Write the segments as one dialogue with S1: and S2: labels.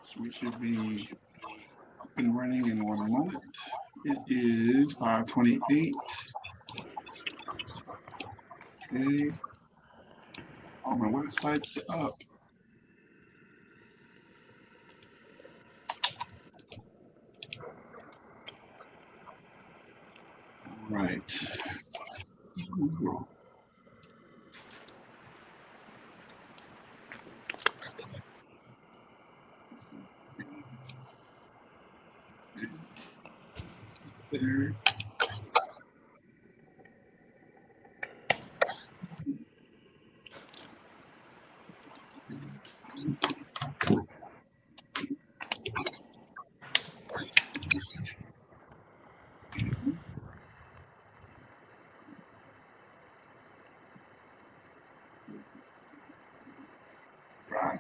S1: So we should be up and running in 1 moment. It is 5:28. Okay. All my websites up. All right. Google. There. Right.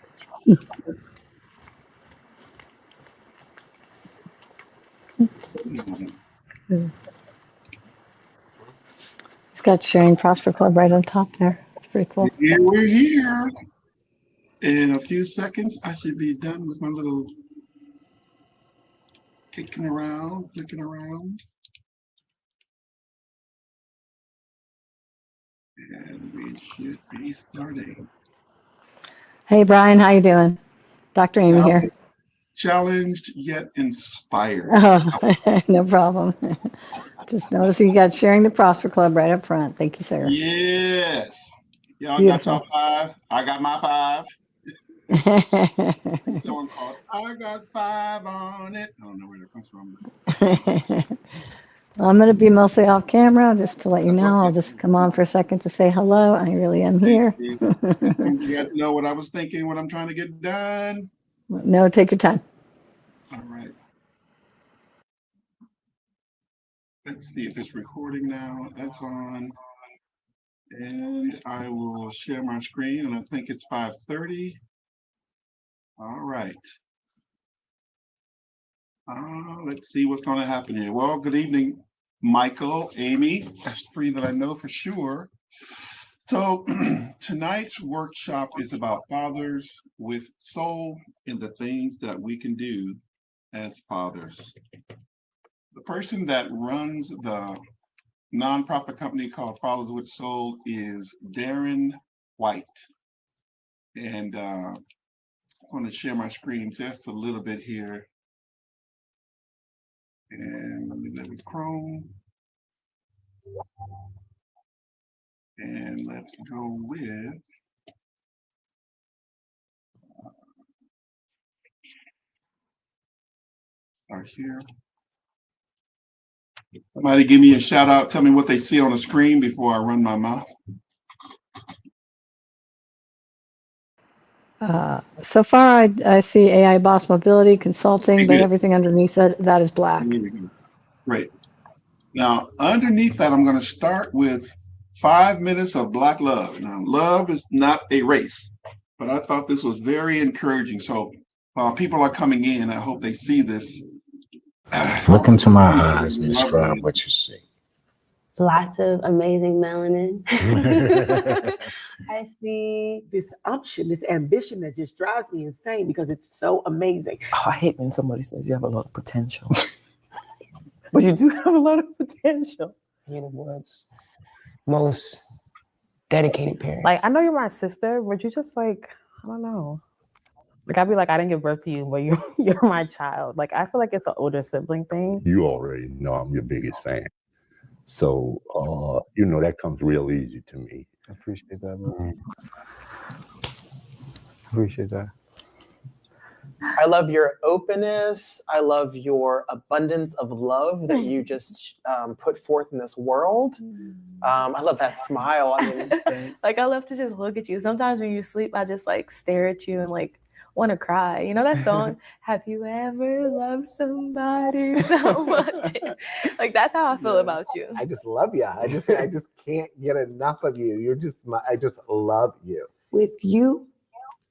S2: It's got Sharing Prosper Club right on top there. It's pretty cool.
S1: Yeah, we're here. In a few seconds, I should be done with my little kicking around, clicking around. And we should be starting.
S2: Hey, Brian, how you doing? Dr. Amy here.
S1: Challenged yet inspired.
S2: Oh, no problem. Just notice you got Sharing the Prosper Club right up front. Thank you, sir.
S1: Yes. Y'all
S2: Beautiful.
S1: got your 5. I got my 5. Someone called, I got 5 on it. I don't know where that comes from.
S2: Well, I'm going to be mostly off camera, just to let you know. I'll just come on for a second to say hello. I really am here.
S1: You got to know what I was thinking, what I'm trying to get done.
S2: No, take your time.
S1: All right. Let's see if it's recording now. That's on. And I will share my screen, and I think it's 5:30. All right. Let's see what's going to happen here. Well, good evening, Michael, Amy. That's 3 that I know for sure. So tonight's workshop is about fathers with soul and the things that we can do as fathers. The person that runs the nonprofit company called Fathers with Soul is Darren White. And I'm going to share my screen just a little bit here. And let me live with Chrome. And let's go with start here. Somebody give me a shout out. Tell me what they see on the screen before I run my mouth.
S2: So far, I see AI Boss Mobility Consulting, but
S1: Good.
S2: everything underneath that is black.
S1: Great. Now, underneath that, I'm going to start with 5 minutes of Black love. Now, love is not a race, but I thought this was very encouraging. So, people are coming in. I hope they see this.
S3: Look into my eyes and describe what you see.
S4: Lots of amazing melanin. I see
S5: this unction, this ambition that just drives me insane because it's so amazing.
S6: Oh, I hate when somebody says you have a lot of potential. But you do have a lot of potential.
S7: You're the world's most dedicated parent.
S8: Like, I know you're my sister, but you just like, I don't know. Like, I'd be like, I didn't give birth to you, but you're my child. Like, I feel like it's an older sibling thing.
S9: You already know I'm your biggest fan. So, that comes real easy to me.
S10: I appreciate that, bro. Appreciate that.
S11: I love your openness. I love your abundance of love that you just put forth in this world. I love that smile. I mean,
S8: like, I love to just look at you. Sometimes when you sleep, I just like stare at you and like want to cry. You know that song, Have You Ever Loved Somebody So Much? Like, that's how I feel about you.
S12: I just love you. I just can't get enough of you. I just love you.
S4: with you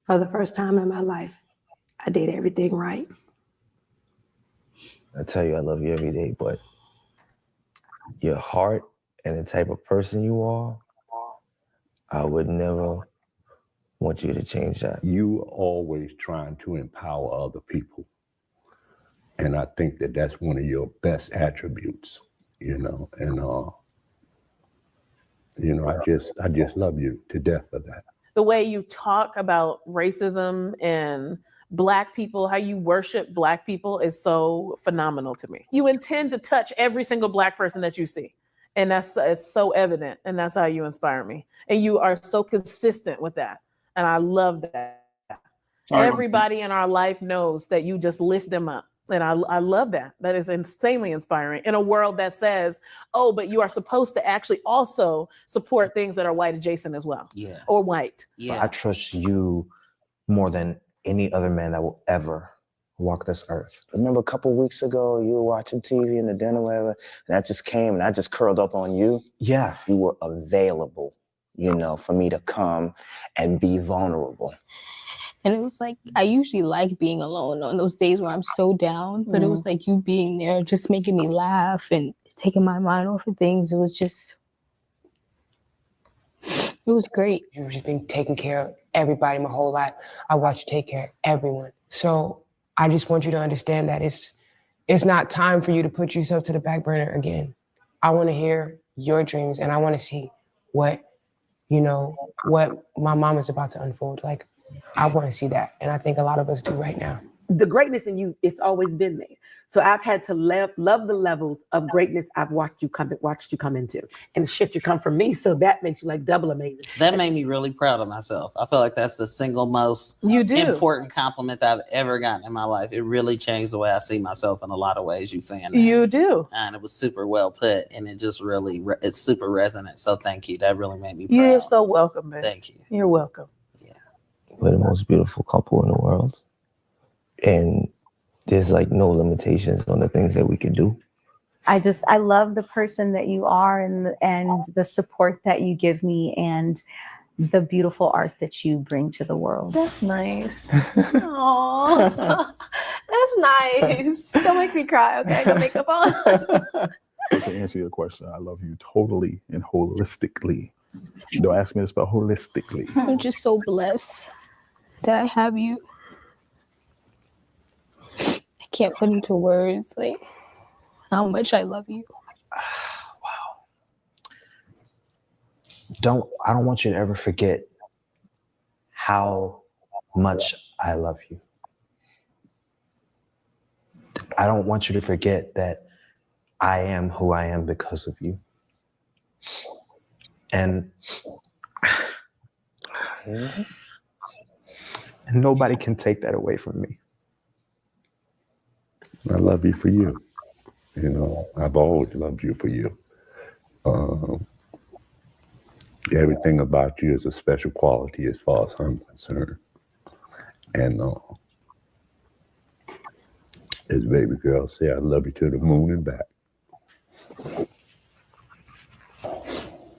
S4: for the first time in my life. I did everything right.
S10: I tell you I love you every day, but your heart and the type of person you are, I would never want you to change that.
S9: You are always trying to empower other people. And I think that that's one of your best attributes, and I just love you to death for that.
S8: The way you talk about racism and Black people, how you worship Black people is so phenomenal to me. You intend to touch every single Black person that you see. And it's so evident. And that's how you inspire me. And you are so consistent with that. And I love that. Everybody in our life knows that you just lift them up. And I love that. That is insanely inspiring in a world that says, oh, but you are supposed to actually also support things that are white adjacent as well.
S13: Yeah.
S8: Or white.
S13: Yeah. I trust you more than any other man that will ever walk this earth. Remember a couple of weeks ago, you were watching TV in the dinner, whatever, and I just came and I just curled up on you. Yeah. You were available, for me to come and be vulnerable.
S14: And it was like, I usually like being alone on those days where I'm so down, but it was like you being there, just making me laugh and taking my mind off of things. It was great.
S7: You've just been taking care of everybody my whole life. I watch you take care of everyone. So I just want you to understand that it's not time for you to put yourself to the back burner again. I want to hear your dreams and I want to see what my mom is about to unfold. Like, I want to see that. And I think a lot of us do right now.
S5: The greatness in you, it's always been there. So I've had to love the levels of greatness I've watched you come into. And shit, you come from me. So that makes you like double amazing.
S13: That made me really proud of myself. I feel like that's the single most important compliment that I've ever gotten in my life. It really changed the way I see myself in a lot of ways, you saying that.
S8: You do.
S13: And it was super well put. And it just really, it's super resonant. So thank you. That really made me proud.
S8: You're so welcome, man.
S13: Thank you.
S8: You're welcome.
S10: We're the most beautiful couple in the world. And there's like no limitations on the things that we can do.
S15: I love the person that you are and the support that you give me and the beautiful art that you bring to the world.
S8: That's nice. Aww. That's nice. Don't make me cry, okay? I got makeup on.
S16: To answer your question, I love you totally and holistically. Don't ask me to spell holistically.
S14: I'm just so blessed that I have you. I can't put into words like how much I love you.
S13: Wow. I don't want you to ever forget how much I love you. I don't want you to forget that I am who I am because of you. And
S16: nobody can take that away from me.
S9: I love you for you. I've always loved you for you. Everything about you is a special quality as far as I'm concerned. And as baby girl say, I love you to the moon and back.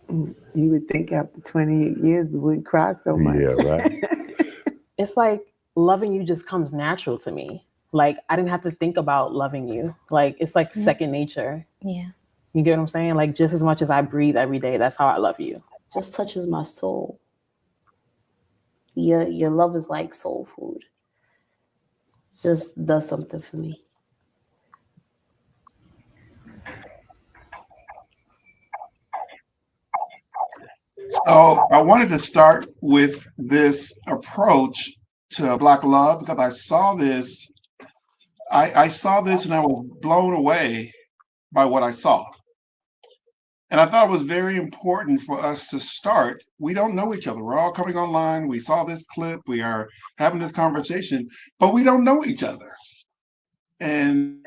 S5: You would think after 28 years we wouldn't cry so much.
S9: Yeah, right.
S8: It's like loving you just comes natural to me. Like I didn't have to think about loving you. Like it's like second nature.
S14: Yeah.
S8: You get what I'm saying? Like just as much as I breathe every day, that's how I love you.
S17: Just touches my soul. Your love is like soul food. Just does something for me.
S1: So I wanted to start with this approach to Black love because I saw this. I saw this and I was blown away by what I saw. And I thought it was very important for us to start. We don't know each other. We're all coming online. We saw this clip. We are having this conversation, but we don't know each other. And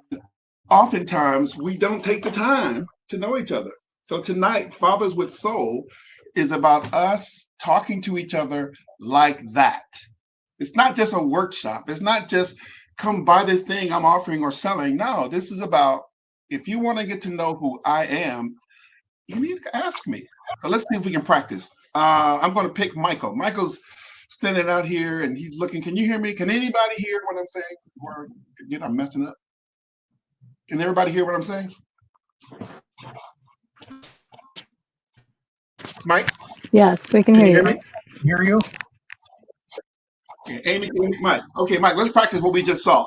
S1: oftentimes we don't take the time to know each other. So tonight, Fathers with Soul is about us talking to each other like that. It's not just a workshop. It's not just come buy this thing I'm offering or selling. No, this is about if you want to get to know who I am, you need to ask me. So let's see if we can practice. I'm going to pick Michael. Michael's standing out here and he's looking. Can you hear me? Can anybody hear what I'm saying? Or again, I'm messing up. Can everybody hear what I'm saying? Mike?
S2: Yes, we can
S1: Can you
S2: hear
S1: hear
S2: you.
S1: me? Hear you? Okay, Amy, can you hear me? Mike. Okay, Mike, let's practice what we just saw.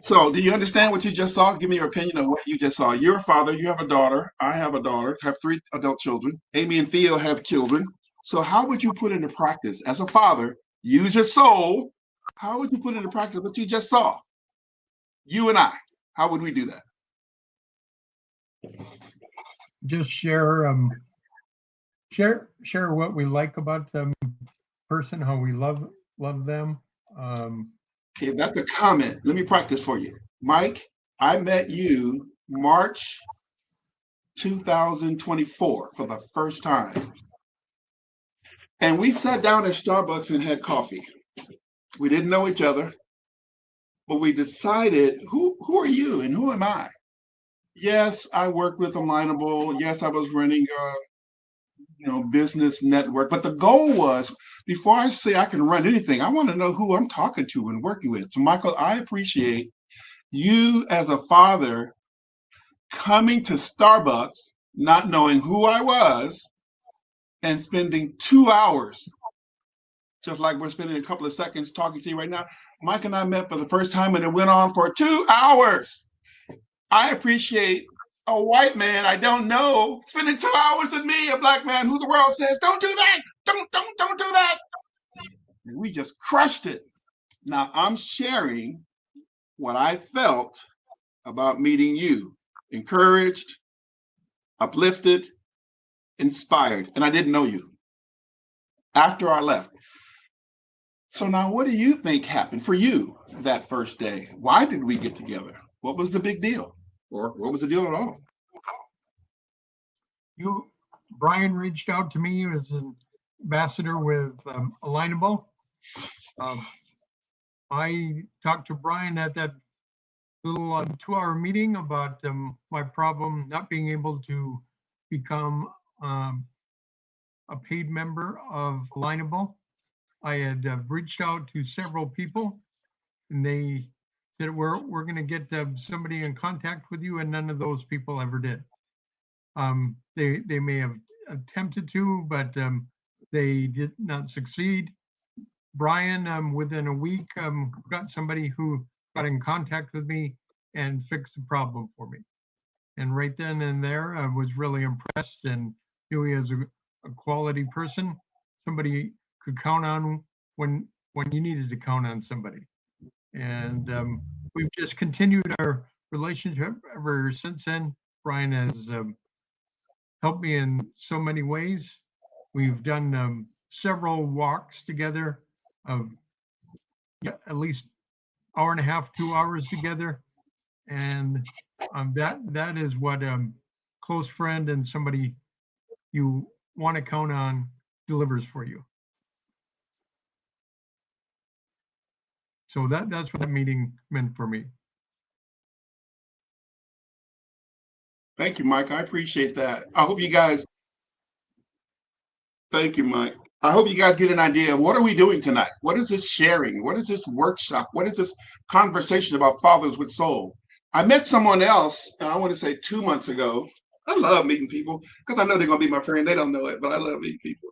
S1: So, do you understand what you just saw? Give me your opinion of what you just saw. You're a father, you have a daughter, I have a daughter, have 3 adult children. Amy and Theo have children. So, how would you put into practice as a father, use your soul? How would you put into practice what you just saw? You and I, how would we do that?
S18: Just share what we like about the person, how we love them.
S1: Okay, that's a comment. Let me practice for you. Mike, I met you March 2024 for the first time. And we sat down at Starbucks and had coffee. We didn't know each other, but we decided, who are you and who am I? Yes, I worked with Alignable. Yes, I was running a business network. But the goal was, before I say I can run anything, I want to know who I'm talking to and working with. So Michael, I appreciate you as a father coming to Starbucks, not knowing who I was, and spending 2 hours, just like we're spending a couple of seconds talking to you right now. Mike and I met for the first time and it went on for 2 hours. I appreciate a white man I don't know spending 2 hours with me, a Black man who the world says, don't do that, don't do that. And we just crushed it. Now I'm sharing what I felt about meeting you, encouraged, uplifted, inspired, and I didn't know you after I left. So now what do you think happened for you that first day? Why did we get together? What was the big deal? Or what was the deal at all?
S18: Brian reached out to me as an ambassador with Alignable. I talked to Brian at that little 2-hour meeting about my problem not being able to become a paid member of Alignable. I had reached out to several people and they said, we're going to get somebody in contact with you, and none of those people ever did. They may have attempted to, but they did not succeed. Brian, within a week, got somebody who got in contact with me and fixed the problem for me. And right then and there, I was really impressed and knew he was a quality person, somebody could count on when you needed to count on somebody. And we've just continued our relationship ever since then. Brian has helped me in so many ways. We've done several walks together of at least 1.5 hours, 2 hours together. And that is what a close friend and somebody you want to count on delivers for you. So that's what that meeting meant for me.
S1: Thank you, Mike. I appreciate that. I hope you guys Thank you, Mike. I hope you guys get an idea of what are we doing tonight? What is this sharing? What is this workshop? What is this conversation about Fathers with Soul? I met someone else, I want to say 2 months ago. I love meeting people because I know they're going to be my friend. They don't know it, but I love meeting people.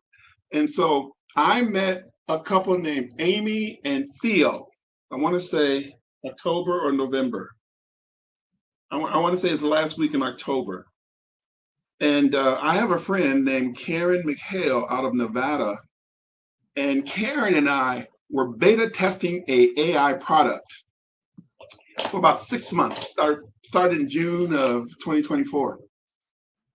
S1: And so I met a couple named Amy and Theo. I want to say October or November. I want to say it's the last week in October. And I have a friend named Karen McHale out of Nevada. And Karen and I were beta testing a AI product for about 6 months, started in June of 2024.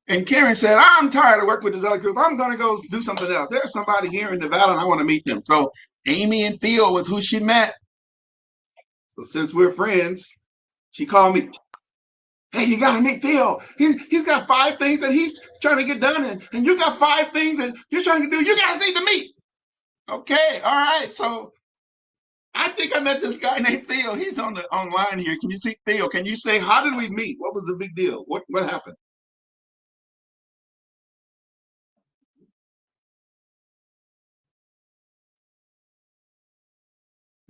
S1: And Karen said, I'm tired of working with this other group. I'm going to go do something else. There's somebody here in Nevada and I want to meet them. So Amy and Theo was who she met. So since we're friends, she called me. Hey, you got to meet Theo. He's got 5 things that he's trying to get done. And you got 5 things that you're trying to do. You guys need to meet. Okay. All right. So I think I met this guy named Theo. He's on the online here. Can you see Theo? Can you say, how did we meet? What was the big deal? What happened?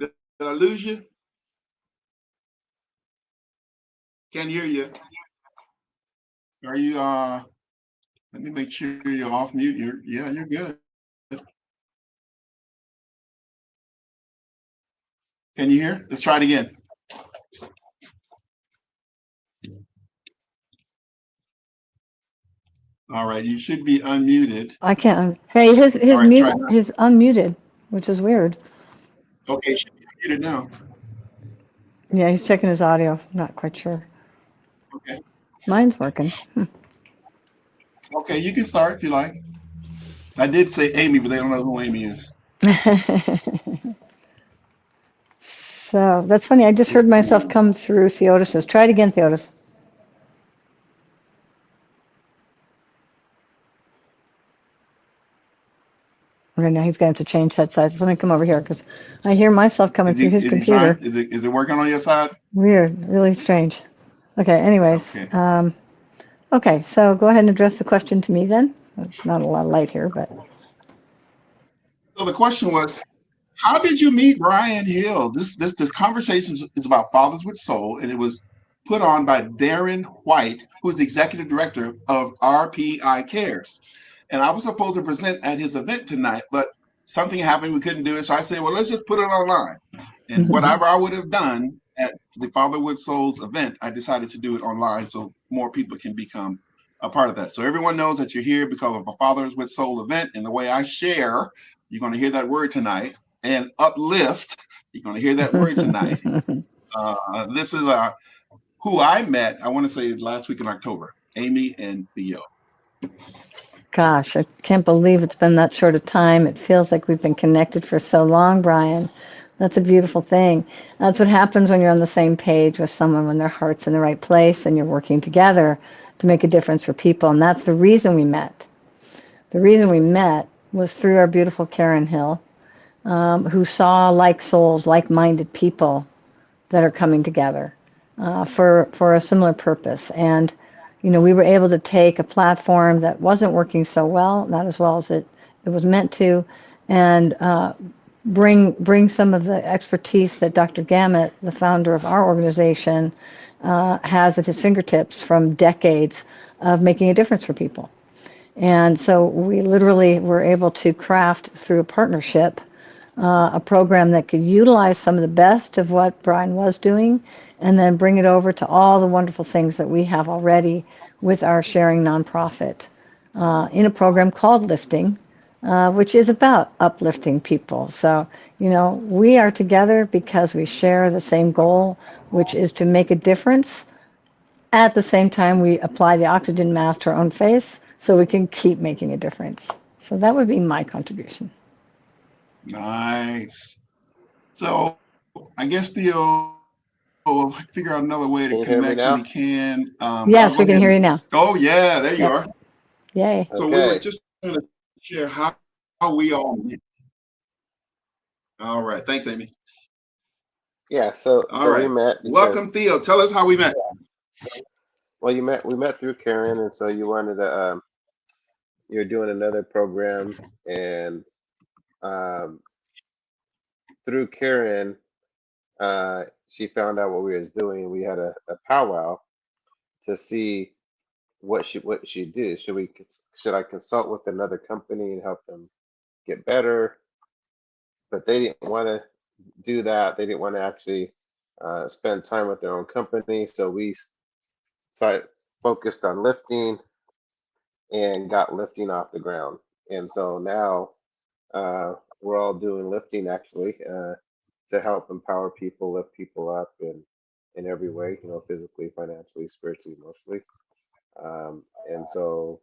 S1: Did I lose you? Can't hear you. Are you let me make sure you're off mute. You're good. Can you hear? Let's try it again. All right, you should be unmuted.
S2: I can't. Hey, his
S1: right,
S2: mute
S1: try now.
S2: is unmuted, which is weird.
S1: Okay, you should be muted now.
S2: Yeah, he's checking his audio. Not quite sure.
S1: Okay.
S2: Mine's working.
S1: Okay, you can start if you like. I did say Amy, but they don't know who Amy is.
S2: So that's funny. I just heard myself come through Theodos's. Try it again, Theodos. Okay, now he's going to have to change head sizes. Let me come over here because I hear myself coming through his computer.
S1: Is it working on your side?
S2: Weird, really strange. Okay, anyways.
S1: Okay.
S2: Okay, so go ahead and address the question to me then. There's not a lot of light here, but.
S1: So the question was, how did you meet Brian Hill? The conversation is about Fathers with Soul, and it was put on by Darren White, who is the executive director of RPI Cares. And I was supposed to present at his event tonight, but something happened. We couldn't do it. So I said, well, let's just put it online. And whatever I would have done at the Father with Souls event, I decided to do it online so more people can become a part of that. So everyone knows that you're here because of a Fathers with Soul event. And the way I share, you're going to hear that word tonight. And uplift, you're going to hear that word tonight. This is who I met, I want to say last week in October, Amy and Theo.
S2: Gosh, I can't believe it's been that short of time. It feels like we've been connected for so long, Brian. That's a beautiful thing. That's what happens when you're on the same page with someone, when their heart's in the right place and you're working together to make a difference for people. And that's the reason we met. The reason we met was through our beautiful Karen Hill, who saw like souls, like-minded people that are coming together for a similar purpose. And we were able to take a platform that wasn't working so well, not as well as it was meant to, and bring some of the expertise that Dr. Gamet, the founder of our organization, has at his fingertips from decades of making a difference for people. And so we literally were able to craft through a partnership a program that could utilize some of the best of what Brian was doing and then bring it over to all the wonderful things that we have already with our sharing nonprofit in a program called Lifting, which is about uplifting people. So, we are together because we share the same goal, which is to make a difference. At the same time, we apply the oxygen mask to our own face so we can keep making a difference. So that would be my contribution.
S1: Nice. So I guess Theo will figure out another way to connect when he can.
S2: Yes, we can hear you now.
S1: Oh, yeah, there you are.
S2: Yay.
S1: So we were just going to share how we all met. All right. Thanks, Amy.
S19: Yeah, so
S1: we
S19: met.
S1: Welcome, Theo. Tell us how we met.
S19: Well, we met through Karen, and so you wanted to you're doing another program, and um, through Karen, she found out what we was doing. We had a powwow to see what she do. Should I consult with another company and help them get better? But they didn't want to do that. They didn't want to actually spend time with their own company. So we focused on lifting and got lifting off the ground. And so now we're all doing lifting actually to help empower people, lift people up in every way, physically, financially, spiritually, emotionally. And so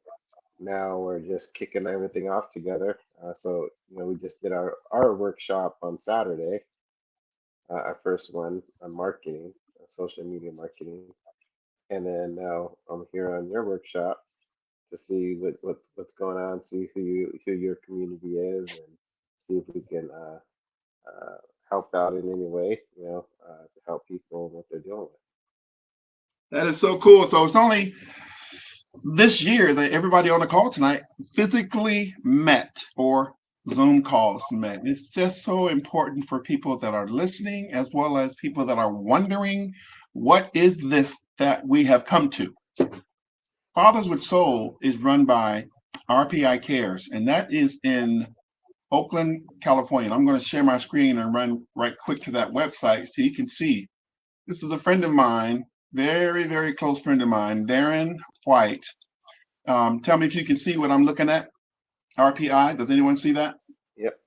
S19: now we're just kicking everything off together. So we just did our workshop on Saturday, our first one on marketing, social media marketing, and then now I'm here on your workshop to see what's going on, see who your community is, and see if we can help out in any way, to help people and what they're dealing with.
S1: That is so cool. So it's only this year that everybody on the call tonight physically met or Zoom calls met. It's just so important for people that are listening as well as people that are wondering, what is this that we have come to? Fathers with Soul is run by RPI Cares, and that is in Oakland, California. I'm going to share my screen and run right quick to that website so you can see. This is a friend of mine, very, very close friend of mine, Darren White. Tell me if you can see what I'm looking at. RPI, does anyone see that?
S19: Yep,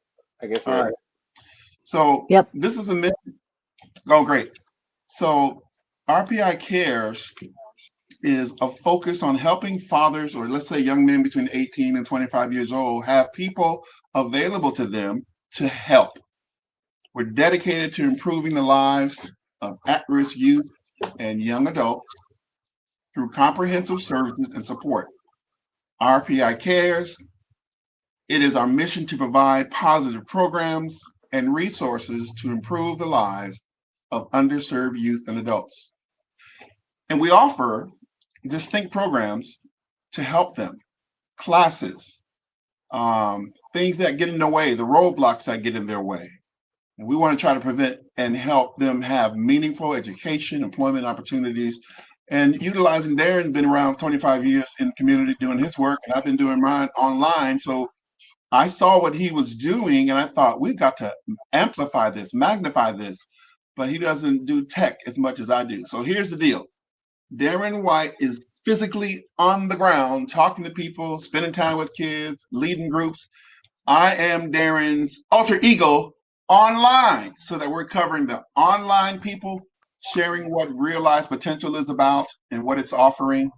S19: I guess.
S1: All right. So this is a mission. Oh, great. So RPI Cares is a focus on helping fathers, or let's say young men between 18 and 25 years old, have people available to them to help. We're dedicated to improving the lives of at-risk youth and young adults through comprehensive services and support. RPI Cares, it is our mission to provide positive programs and resources to improve the lives of underserved youth and adults. And we offer distinct programs to help them, classes, things that get in the way, the roadblocks that get in their way. And we want to try to prevent and help them have meaningful education, employment opportunities, and utilizing Darren's been around 25 years in the community doing his work, and I've been doing mine online. So I saw what he was doing, and I thought, we've got to amplify this, magnify this, but he doesn't do tech as much as I do. So here's the deal. Darren White is physically on the ground, talking to people, spending time with kids, leading groups. I am Darren's alter ego online, so that we're covering the online people, sharing what real life potential is about and what it's offering.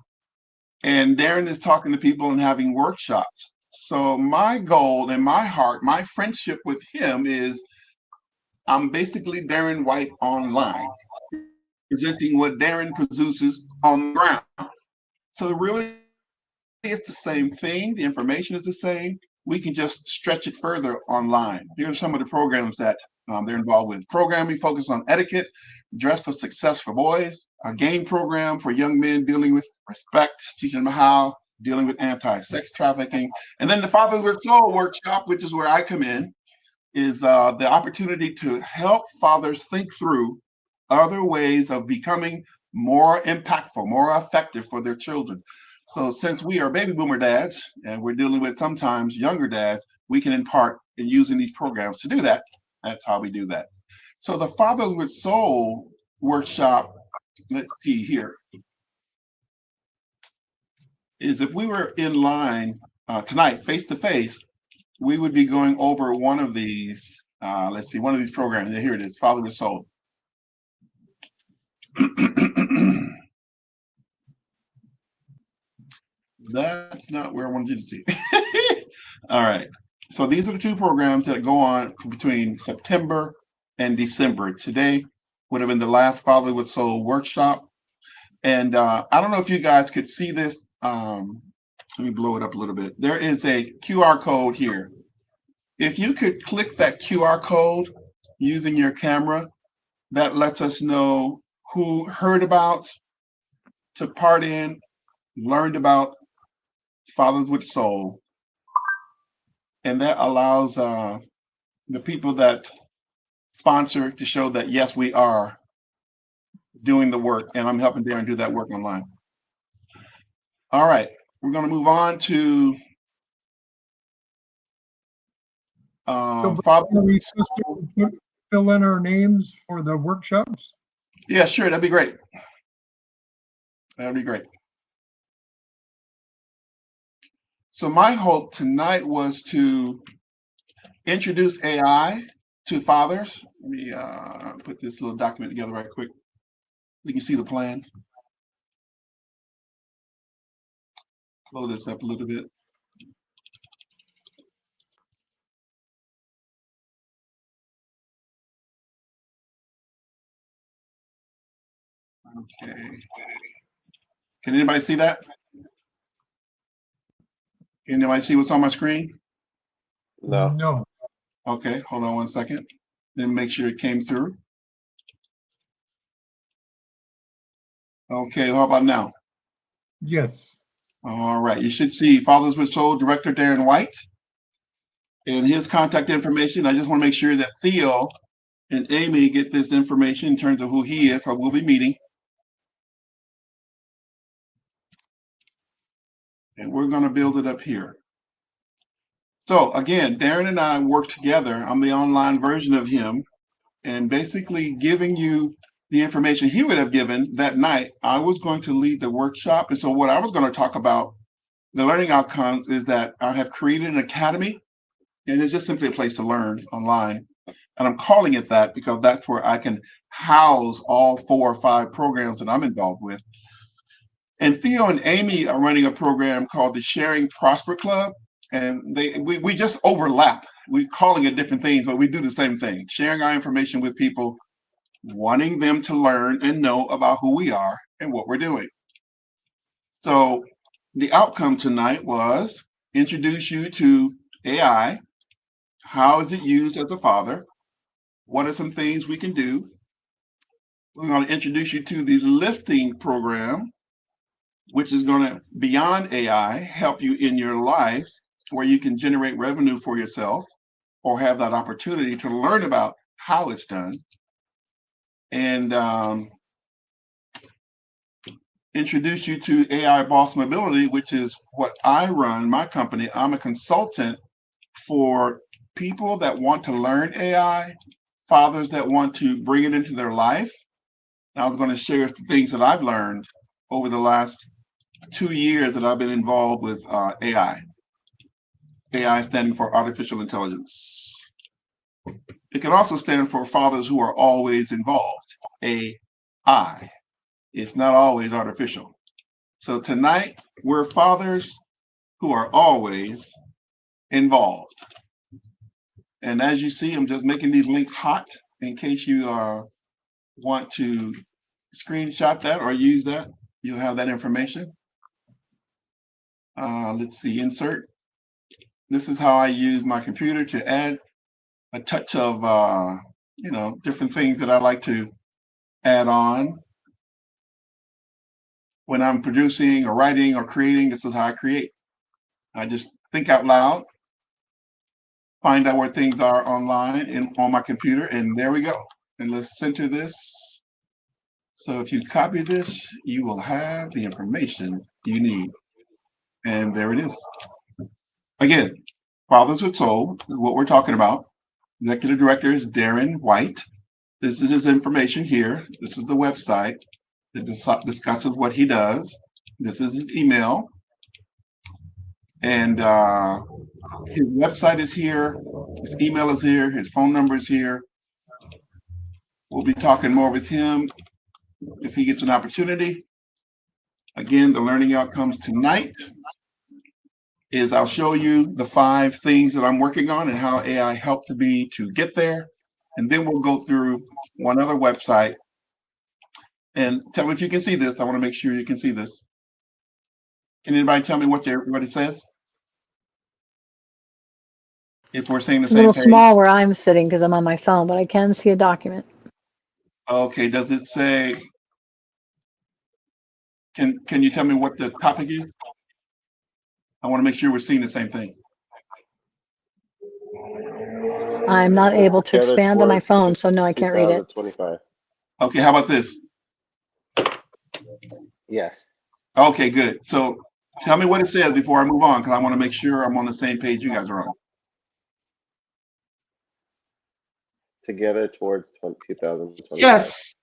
S1: And Darren is talking to people and having workshops. So my goal and my heart, my friendship with him is I'm basically Darren White online, presenting what Darren produces on the ground. So really, it's the same thing. The information is the same. We can just stretch it further online. Here are some of the programs that they're involved with. Programming focused on etiquette, Dress for Success for boys, a game program for young men dealing with respect, teaching them how, dealing with anti-sex trafficking. And then the Fathers with Soul workshop, which is where I come in, is the opportunity to help fathers think through other ways of becoming more impactful, more effective for their children. So since we are baby boomer dads and we're dealing with sometimes younger dads, we can impart in using these programs to do that. That's how we do that. So the Fathers with Soul workshop, let's see here, is if we were in line tonight, face to face, we would be going over one of these, let's see, one of these programs. Here it is, Father with Soul. That's not where I wanted you to see. All right. So these are the two programs that go on between September and December. Today would have been the last Father with Soul workshop. And I don't know if you guys could see this. Let me blow it up a little bit. There is a QR code here. If you could click that QR code using your camera, that lets us know who heard about, took part in, learned about Fathers with Soul. And that allows the people that sponsor to show that, yes, we are doing the work, and I'm helping Darren do that work online. All right, we're going to move on to
S18: So
S1: Father.
S18: can we fill in our names for the workshops?
S1: Yeah, sure, that'd be great. That'd be great. So my hope tonight was to introduce AI to fathers. Let me put this little document together right quick. You can see the plan. Blow this up a little bit. Okay. Can anybody see that? Can anybody see what's on my screen?
S19: No.
S18: No.
S1: Okay, hold on one second. Then make sure it came through. Okay, how about now?
S18: Yes.
S1: All right, you should see Fathers with Soul Director Darren White and his contact information. I just want to make sure that Theo and Amy get this information in terms of who he is, or we'll be meeting. And we're going to build it up here. So again, Darren and I work together. I'm the online version of him, and basically giving you the information he would have given that night. I was going to lead the workshop. And so what I was going to talk about, the learning outcomes, is that I have created an academy, and it's just simply a place to learn online. And I'm calling it that because that's where I can house all 4 or 5 programs that I'm involved with. And Theo and Amy are running a program called the Sharing Prosper Club. And we just overlap. We're calling it different things, but we do the same thing, sharing our information with people, wanting them to learn and know about who we are and what we're doing. So the outcome tonight was introduce you to AI. How is it used as a father? What are some things we can do? We're going to introduce you to the lifting program, which is going to, beyond AI, help you in your life where you can generate revenue for yourself or have that opportunity to learn about how it's done. And introduce you to AI Boss Mobility, which is what I run, my company. I'm a consultant for people that want to learn AI, fathers that want to bring it into their life. And I was going to share the things that I've learned over the last 2 years that I've been involved with AI. AI standing for artificial intelligence. It can also stand for fathers who are always involved, AI. It's not always artificial. So tonight, we're fathers who are always involved. And as you see, I'm just making these links hot in case you want to screenshot that or use that. You'll have that information. Let's see, insert. This is how I use my computer to add a touch of, different things that I like to add on. When I'm producing or writing or creating, this is how I create. I just think out loud, find out where things are online and on my computer, and there we go. And let's center this. So if you copy this, you will have the information you need. And there it is. Again, Fathers with Soul is what we're talking about. Executive Director is Darren White. This is his information here. This is the website that discusses what he does. This is his email. And his website is here. His email is here. His phone number is here. We'll be talking more with him if he gets an opportunity. Again, the learning outcomes tonight is I'll show you the 5 things that I'm working on and how AI helped me to get there. And then we'll go through one other website. And tell me if you can see this. I want to make sure you can see this. Can anybody tell me what it says? If we're seeing the
S2: It's a
S1: same
S2: little
S1: page?
S2: small where I'm sitting because I'm on my phone, but I can see a document.
S1: Okay, does it say, can you tell me what the topic is? I want to make sure we're seeing the same thing.
S2: I'm
S19: It
S2: not
S19: says
S2: able to
S19: together
S2: expand on my
S19: towards
S2: phone, so no, I can't read it.
S19: 2025.
S1: Okay, how about this?
S19: Yes.
S1: Okay, good. So tell me what it says before I move on, because I want to make sure I'm on the same page you guys are on.
S19: Together towards 2025.
S1: Yes,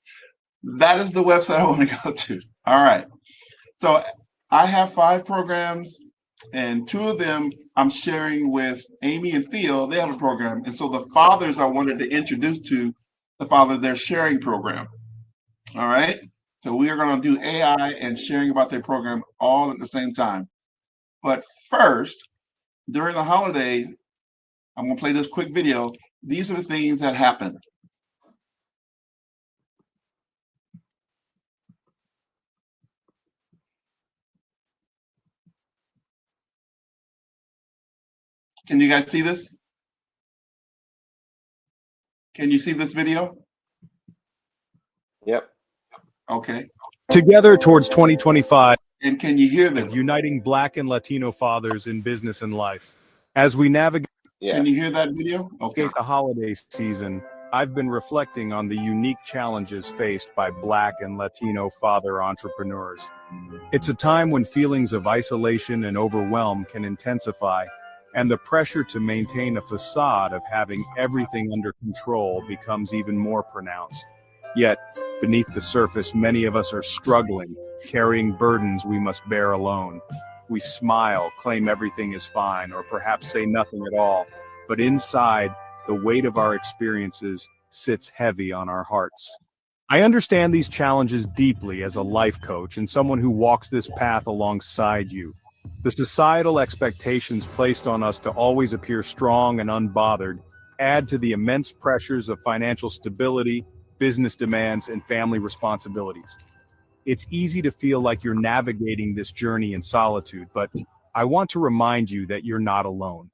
S1: that is the website I want to go to. All right. So I have 5 programs, and 2 of them I'm sharing with Amy and Theo. They have a program. And so the fathers I wanted to introduce to the father their sharing program. All right. So we are going to do AI and sharing about their program all at the same time. But first, during the holidays, I'm going to play this quick video. These are the things that happen. Can you guys see this? Can you see this video?
S19: Yep.
S1: Okay.
S20: Together towards 2025.
S1: And can you hear this?
S20: Uniting Black and Latino fathers in business and life. As we navigate
S1: Can you hear that video? Okay.
S20: the holiday season, I've been reflecting on the unique challenges faced by Black and Latino father entrepreneurs. It's a time when feelings of isolation and overwhelm can intensify, and the pressure to maintain a facade of having everything under control becomes even more pronounced. Yet, beneath the surface, many of us are struggling, carrying burdens we must bear alone. We smile, claim everything is fine, or perhaps say nothing at all, but inside, the weight of our experiences sits heavy on our hearts. I understand these challenges deeply as a life coach and someone who walks this path alongside you. The societal expectations placed on us to always appear strong and unbothered add to the immense pressures of financial stability, business demands, and family responsibilities. It's easy to feel like you're navigating this journey in solitude, but I want to remind you that you're not alone.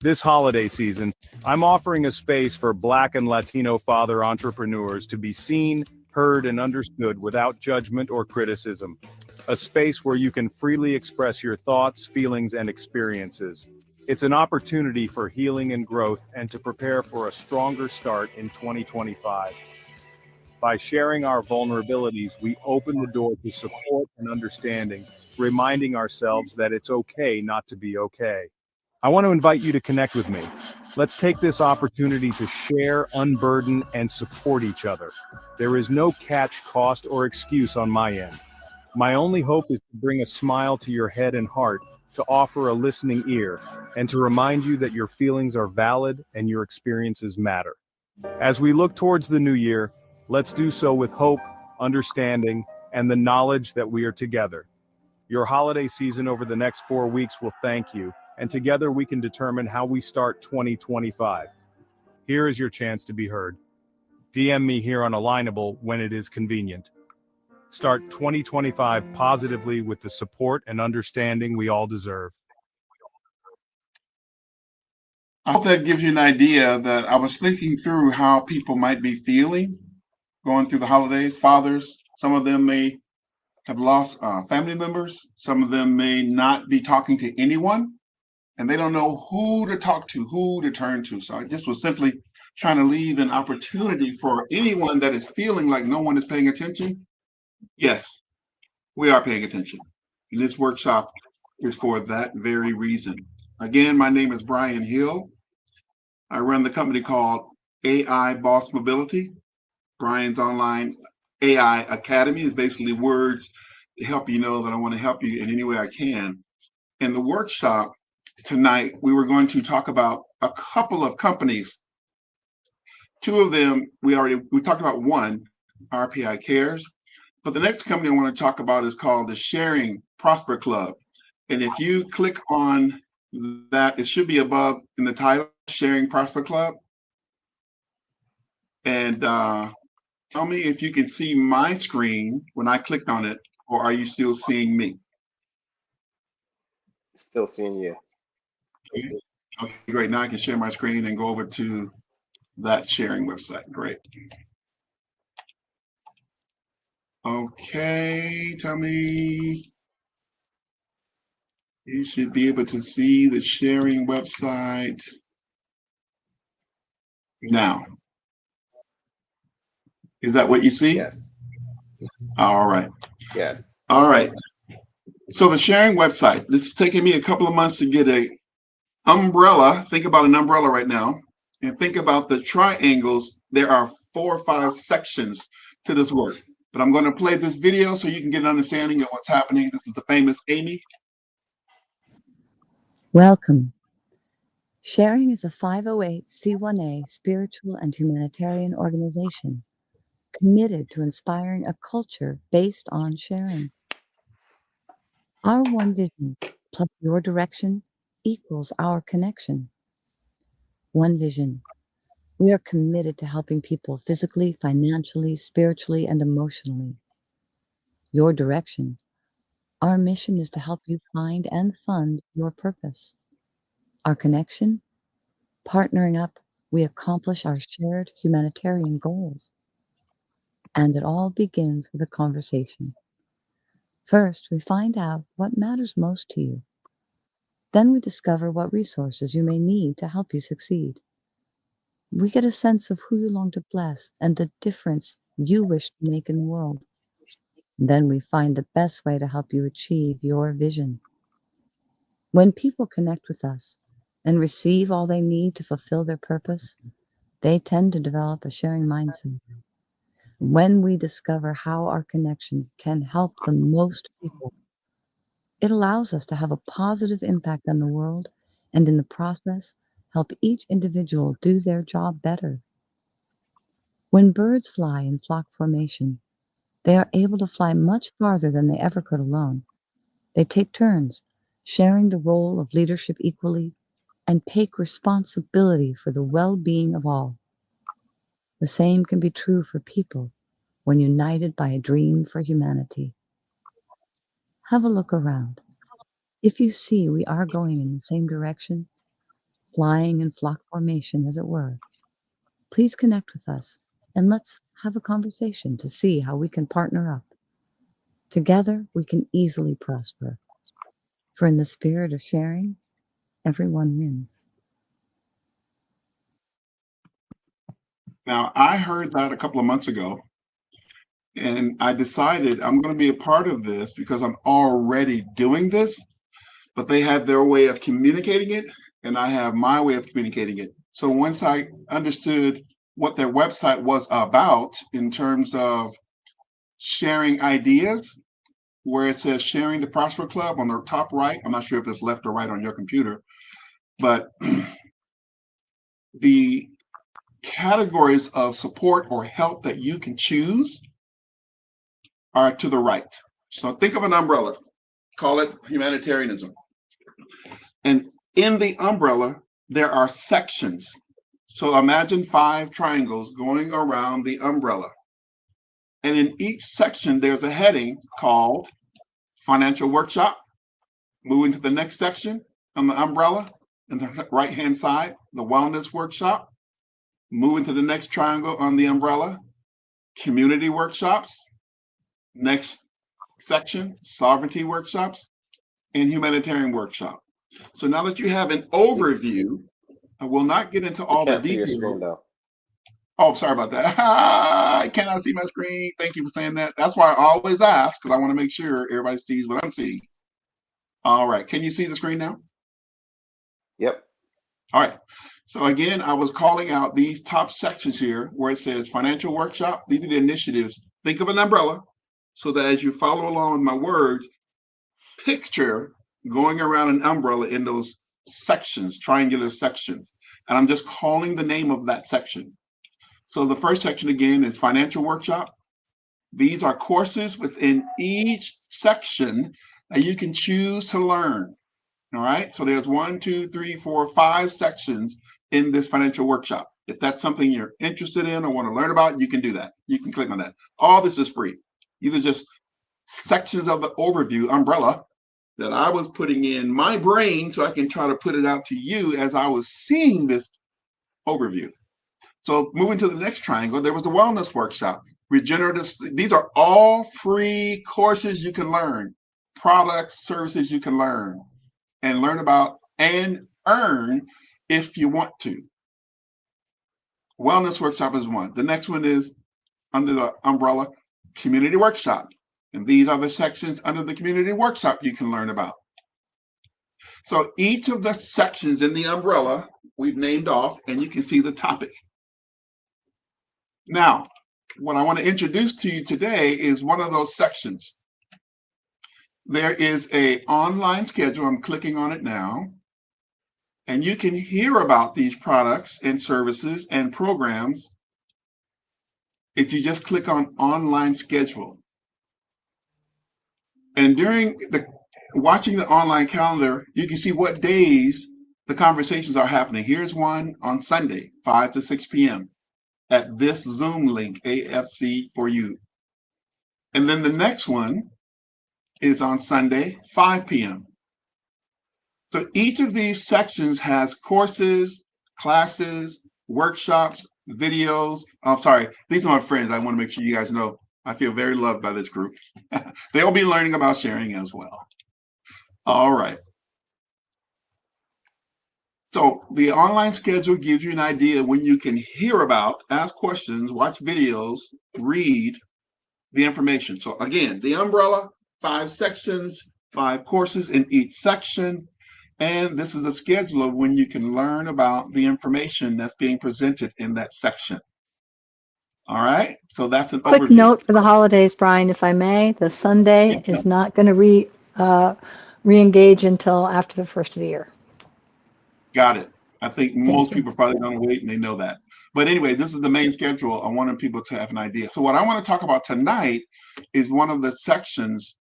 S20: This holiday season, I'm offering a space for Black and Latino father entrepreneurs to be seen, heard, and understood without judgment or criticism. A space where you can freely express your thoughts, feelings, and experiences. It's an opportunity for healing and growth and to prepare for a stronger start in 2025. By sharing our vulnerabilities, we open the door to support and understanding, reminding ourselves that it's okay not to be okay. I want to invite you to connect with me. Let's take this opportunity to share, unburden, and support each other. There is no catch, cost, or excuse on my end. My only hope is to bring a smile to your head and heart, to offer a listening ear, and to remind you that your feelings are valid and your experiences matter. As we look towards the new year, let's do so with hope, understanding, and the knowledge that we are together. Your holiday season over the next 4 weeks will thank you, and together we can determine how we start 2025. Here is your chance to be heard. DM me here on Alignable when it is convenient. Start 2025 positively with the support and understanding we all deserve.
S1: I hope that gives you an idea that I was thinking through how people might be feeling going through the holidays. Fathers, some of them may have lost family members. Some of them may not be talking to anyone, and they don't know who to talk to, who to turn to. So I just was simply trying to leave an opportunity for anyone that is feeling like no one is paying attention. Yes, we are paying attention. And this workshop is for that very reason. Again, my name is Brian Hill. I run the company called AI Boss Mobility. Brian's Online AI Academy is basically words to help you know that I want to help you in any way I can. In the workshop tonight, we were going to talk about a couple of companies. 2 of them, we talked about one, RPI Cares, but the next company I want to talk about is called the Sharing Prosper Club. And if you click on that, it should be above in the title, Sharing Prosper Club. And tell me if you can see my screen when I clicked on it, or are you still seeing me?
S19: Still seeing you.
S1: Okay, great. Now I can share my screen and go over to that sharing website. Great. Okay, tell me. You should be able to see the sharing website. now. Is that what you see?
S19: Yes.
S1: All right.
S19: Yes.
S1: All right. So the sharing website, this is taking me a couple of months to get a umbrella. Think about an umbrella right now, and think about the triangles. There are 4 or 5 sections to this work. But I'm going to play this video so you can get an understanding of what's happening. This is the famous Amy.
S2: Welcome. Sharing is a 508c1a spiritual and humanitarian organization committed to inspiring a culture based on sharing. Our one vision plus your direction equals our connection. One vision. We are committed to helping people physically, financially, spiritually, and emotionally. Your direction. Our mission is to help you find and fund your purpose. Our connection. Partnering up, we accomplish our shared humanitarian goals. And it all begins with a conversation. First, we find out what matters most to you. Then we discover what resources you may need to help you succeed. We get a sense of who you long to bless and the difference you wish to make in the world. Then we find the best way to help you achieve your vision. When people connect with us and receive all they need to fulfill their purpose, they tend to develop a sharing mindset. When we discover how our connection can help the most people, it allows us to have a positive impact on the world and in the process, help each individual do their job better. When birds fly in flock formation, they are able to fly much farther than they ever could alone. They take turns, sharing the role of leadership equally, and take responsibility for the well-being of all. The same can be true for people when united by a dream for humanity. Have a look around. If you see we are going in the same direction, flying in flock formation as it were, please connect with us and let's have a conversation to see how we can partner up. Together we can easily prosper. For in the spirit of sharing, everyone wins.
S1: Now, I heard that a couple of months ago, and I decided I'm going to be a part of this because I'm already doing this, but they have their way of communicating it, and I have my way of communicating it. So once I understood what their website was about in terms of sharing ideas, where it says sharing the Prosper Club on the top right, I'm not sure if it's left or right on your computer, but the categories of support or help that you can choose are to the right. So think of an umbrella, call it humanitarianism. And in the umbrella, there are sections. So imagine 5 triangles going around the umbrella. And in each section, there's a heading called Financial Workshop. Moving to the next section on the umbrella, and the right-hand side, the Wellness Workshop. Moving to the next triangle on the umbrella, Community Workshops. Next section, Sovereignty Workshops and Humanitarian Workshop. So now that you have an overview, I will not get into all the
S19: Can't see your
S1: details.
S19: screen though.
S1: Oh, sorry about that. I cannot see my screen. Thank you for saying that. That's why I always ask, because I want to make sure everybody sees what I'm seeing. All right. Can you see the screen now?
S19: Yep.
S1: All right. So again, I was calling out these top sections here where it says Financial Workshop. These are the initiatives. Think of an umbrella so that as you follow along with my words, picture going around an umbrella in those sections, triangular sections. And I'm just calling the name of that section. So the first section again is Financial Workshop. These are courses within each section that you can choose to learn. All right, so there's 1, 2, 3, 4, 5 sections in this financial workshop. If that's something you're interested in or want to learn about, you can do that. You can click on that. All this is free. These are just sections of the overview umbrella that I was putting in my brain so I can try to put it out to you as I was seeing this overview. So moving to the next triangle, there was the Wellness Workshop. Regenerative, these are all free courses you can learn, products, services you can learn and learn about and earn if you want to. Wellness workshop is one. The next one is under the umbrella community workshop. And these are the sections under the community workshop you can learn about. So each of the sections in the umbrella we've named off, and you can see the topic. Now, what I want to introduce to you today is one of those sections. There is an online schedule. I'm clicking on it now. And you can hear about these products and services and programs if you just click on online schedule. And during watching the online calendar, you can see what days the conversations are happening. Here's one on Sunday, 5 to 6 p.m. at this Zoom link, AFC for you. And then the next one is on Sunday, 5 p.m. So each of these sections has courses, classes, workshops, videos. I'm sorry, these are my friends. I want to make sure you guys know I feel very loved by this group. They'll be learning about sharing as well. All right. So the online schedule gives you an idea when you can hear about, ask questions, watch videos, read the information. So again, the umbrella, 5 sections, 5 courses in each section. And this is a schedule of when you can learn about the information that's being presented in that section. All right, so that's an
S2: Quick
S1: overview.
S2: note for the holidays, Brian, if I may. The Sunday is not going to re-engage until after the first of the year.
S1: Got it. I think most
S2: you.
S1: people probably don't wait and they know that. But anyway, this is the main schedule. I wanted people to have an idea. So what I want to talk about tonight is one of the sections,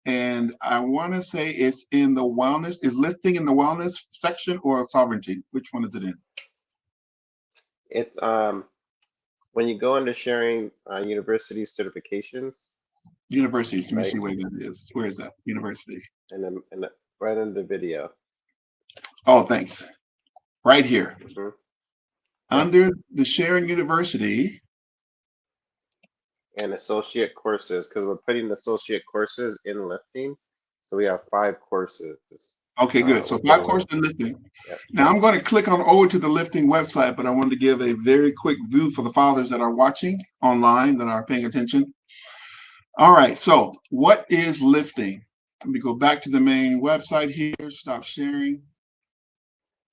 S1: and I want to say it's in the wellness. Is lifting in the wellness section or sovereignty? Which one is it in?
S19: It's when you go into sharing university certifications.
S1: Universities. Let me
S19: right?
S1: see where that is. Where is that? University.
S19: And then right in the video.
S1: Oh, thanks. Right here.
S19: Mm-hmm.
S1: Under the sharing university.
S19: And associate courses, because we're putting associate courses in lifting. So we have 5 courses.
S1: Okay, good. So 5 courses in lifting. Yep. Now I'm going to click on over to the lifting website, but I wanted to give a very quick view for the fathers that are watching online, that are paying attention. All right, so what is lifting? Let me go back to the main website here, stop sharing.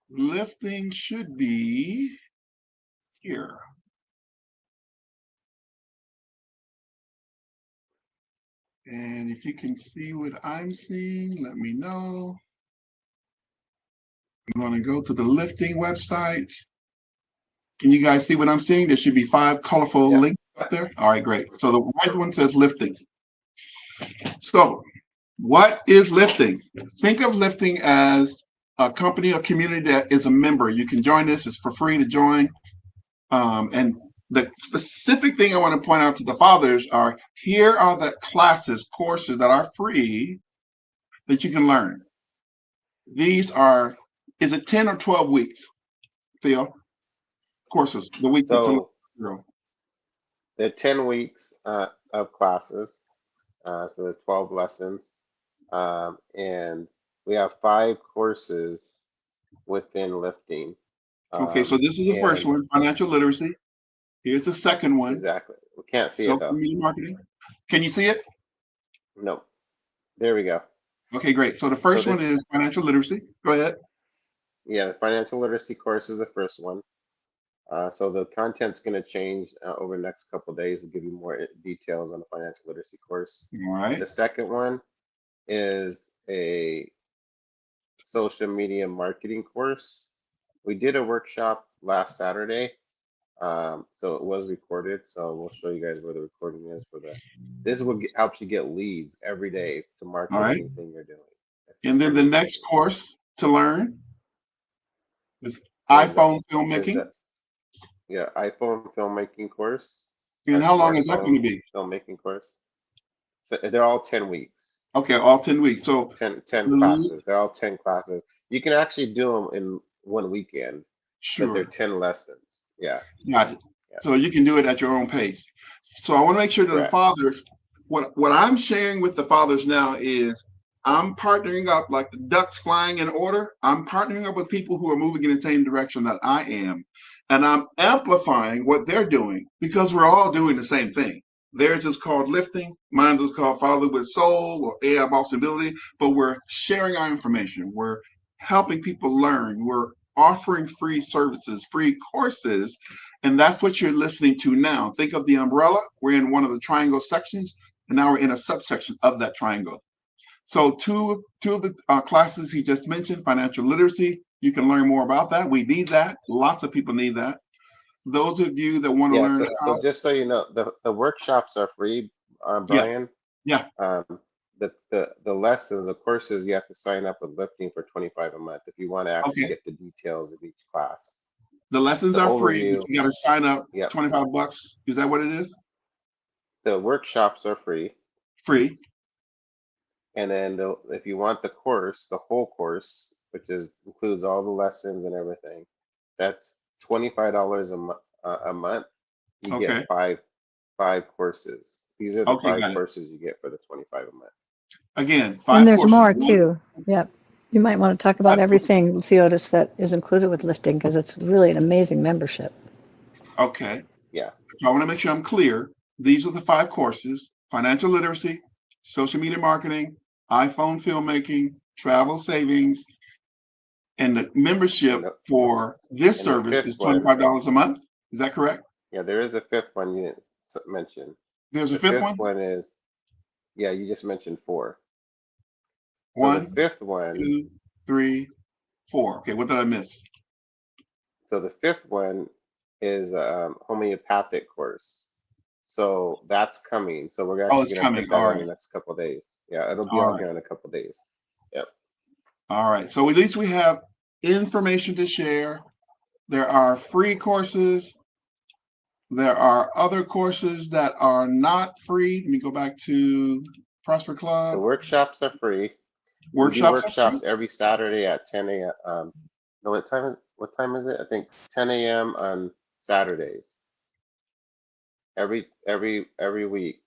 S1: Lifting should be here. And if you can see what I'm seeing, let me know. I'm going to go to the lifting website. Can you guys see what I'm seeing? There should be 5 colorful links up there. All right, great. So the white one says lifting. So what is lifting? Think of lifting as a company or community that is a member. You can join this. It's for free to join. And the specific thing I want to point out to the fathers are, here are the classes, courses that are free that you can learn. These are, is it 10 or 12 weeks, Theo? Courses, the week that's
S19: so they're 10 weeks of classes. So there's 12 lessons. And we have 5 courses within lifting.
S1: Okay, so this is the first one, financial literacy. Here's the second one.
S19: Exactly. We can't see it
S1: Social
S19: though.
S1: media marketing. Can you see it?
S19: No. There we go.
S1: Okay, great. So the first one is financial literacy. Go ahead.
S19: Yeah, the financial literacy course is the first one. So the content's going to change over the next couple of days to give you more details on the financial literacy course.
S1: All right.
S19: The second one is a social media marketing course. We did a workshop last Saturday. So it was recorded. So we'll show you guys where the recording is for that. This is what helps you get leads every day to market anything you're doing.
S1: And then the next course to learn is iPhone filmmaking.
S19: Yeah, iPhone filmmaking course.
S1: And how long is that going to be?
S19: Filmmaking course. So they're all 10 weeks.
S1: Okay, all 10 weeks. So
S19: 10 classes. They're all 10 classes. You can actually do them in one weekend.
S1: Sure.
S19: But they're 10 lessons. Yeah.
S1: Got it. Yeah. So you can do it at your own pace. So I want to make sure that the fathers, what I'm sharing with the fathers now is, I'm partnering up like the ducks flying in order. I'm partnering up with people who are moving in the same direction that I am. and I'm amplifying what they're doing because we're all doing the same thing. Theirs is called lifting, mine is called Father with Soul or AI Boss Ability, but we're sharing our information. We're helping people learn. We're offering free services, free courses, and that's what you're listening to now. Think of the umbrella. We're in one of the triangle sections, and now we're in a subsection of that triangle. So two of the classes he just mentioned, financial literacy, you can learn more about that. We need that. Lots of people need that. Those of you that want to
S19: Yeah,
S1: learn
S19: so
S1: how,
S19: just so you know, the workshops are free, Brian.
S1: yeah.
S19: The lessons, the courses, you have to sign up with lifting for 25 a month if you want to actually
S1: Okay.
S19: get the details of each class.
S1: The lessons
S19: The
S1: are free, but
S19: overview,
S1: you got to sign up.
S19: yep.
S1: $25. Is that what it is?
S19: The workshops are free.
S1: Free.
S19: And then if you want the course, the whole course, which includes all the lessons and everything, that's $25 a month. You
S1: Okay.
S19: get five courses. These are the
S1: Okay,
S19: five
S1: got it.
S19: courses you get for the 25 a month.
S1: Again,
S2: And
S1: 5
S2: there's
S1: courses.
S2: more too. Yep. You might want to talk about
S1: 5 courses.
S2: everything, Theodis, that is included with lifting because it's really an amazing membership.
S1: Okay.
S19: Yeah.
S1: So I want to make sure I'm clear. These are the 5 courses: financial literacy, social media marketing, iPhone filmmaking, travel savings, and the membership for this
S19: And the
S1: service is
S19: fifth one,
S1: $25 a month. Is that correct?
S19: yeah, there is a fifth one you didn't mention.
S1: There's a
S19: The
S1: fifth
S19: fifth
S1: one?
S19: one is, yeah, you just mentioned 4. So the
S1: 1,
S19: fifth one,
S1: 2, 3, 4. Okay, what did I miss?
S19: so the fifth one is a homeopathic course. So that's coming. So we're
S1: Oh,
S19: actually
S1: it's
S19: going to
S1: coming.
S19: put that
S1: All
S19: on
S1: right.
S19: the next couple of days. Yeah, it'll be
S1: All
S19: on
S1: right.
S19: here in a couple of days. Yep.
S1: All right. So at least we have information to share. There are free courses. There are other courses that are not free. Let me go back to Prosper
S19: The
S1: Club.
S19: workshops are free. We do
S1: Workshops are free?
S19: workshops every Saturday at 10 a.m. No, what time is it? I think 10 a.m. on Saturdays. Every week,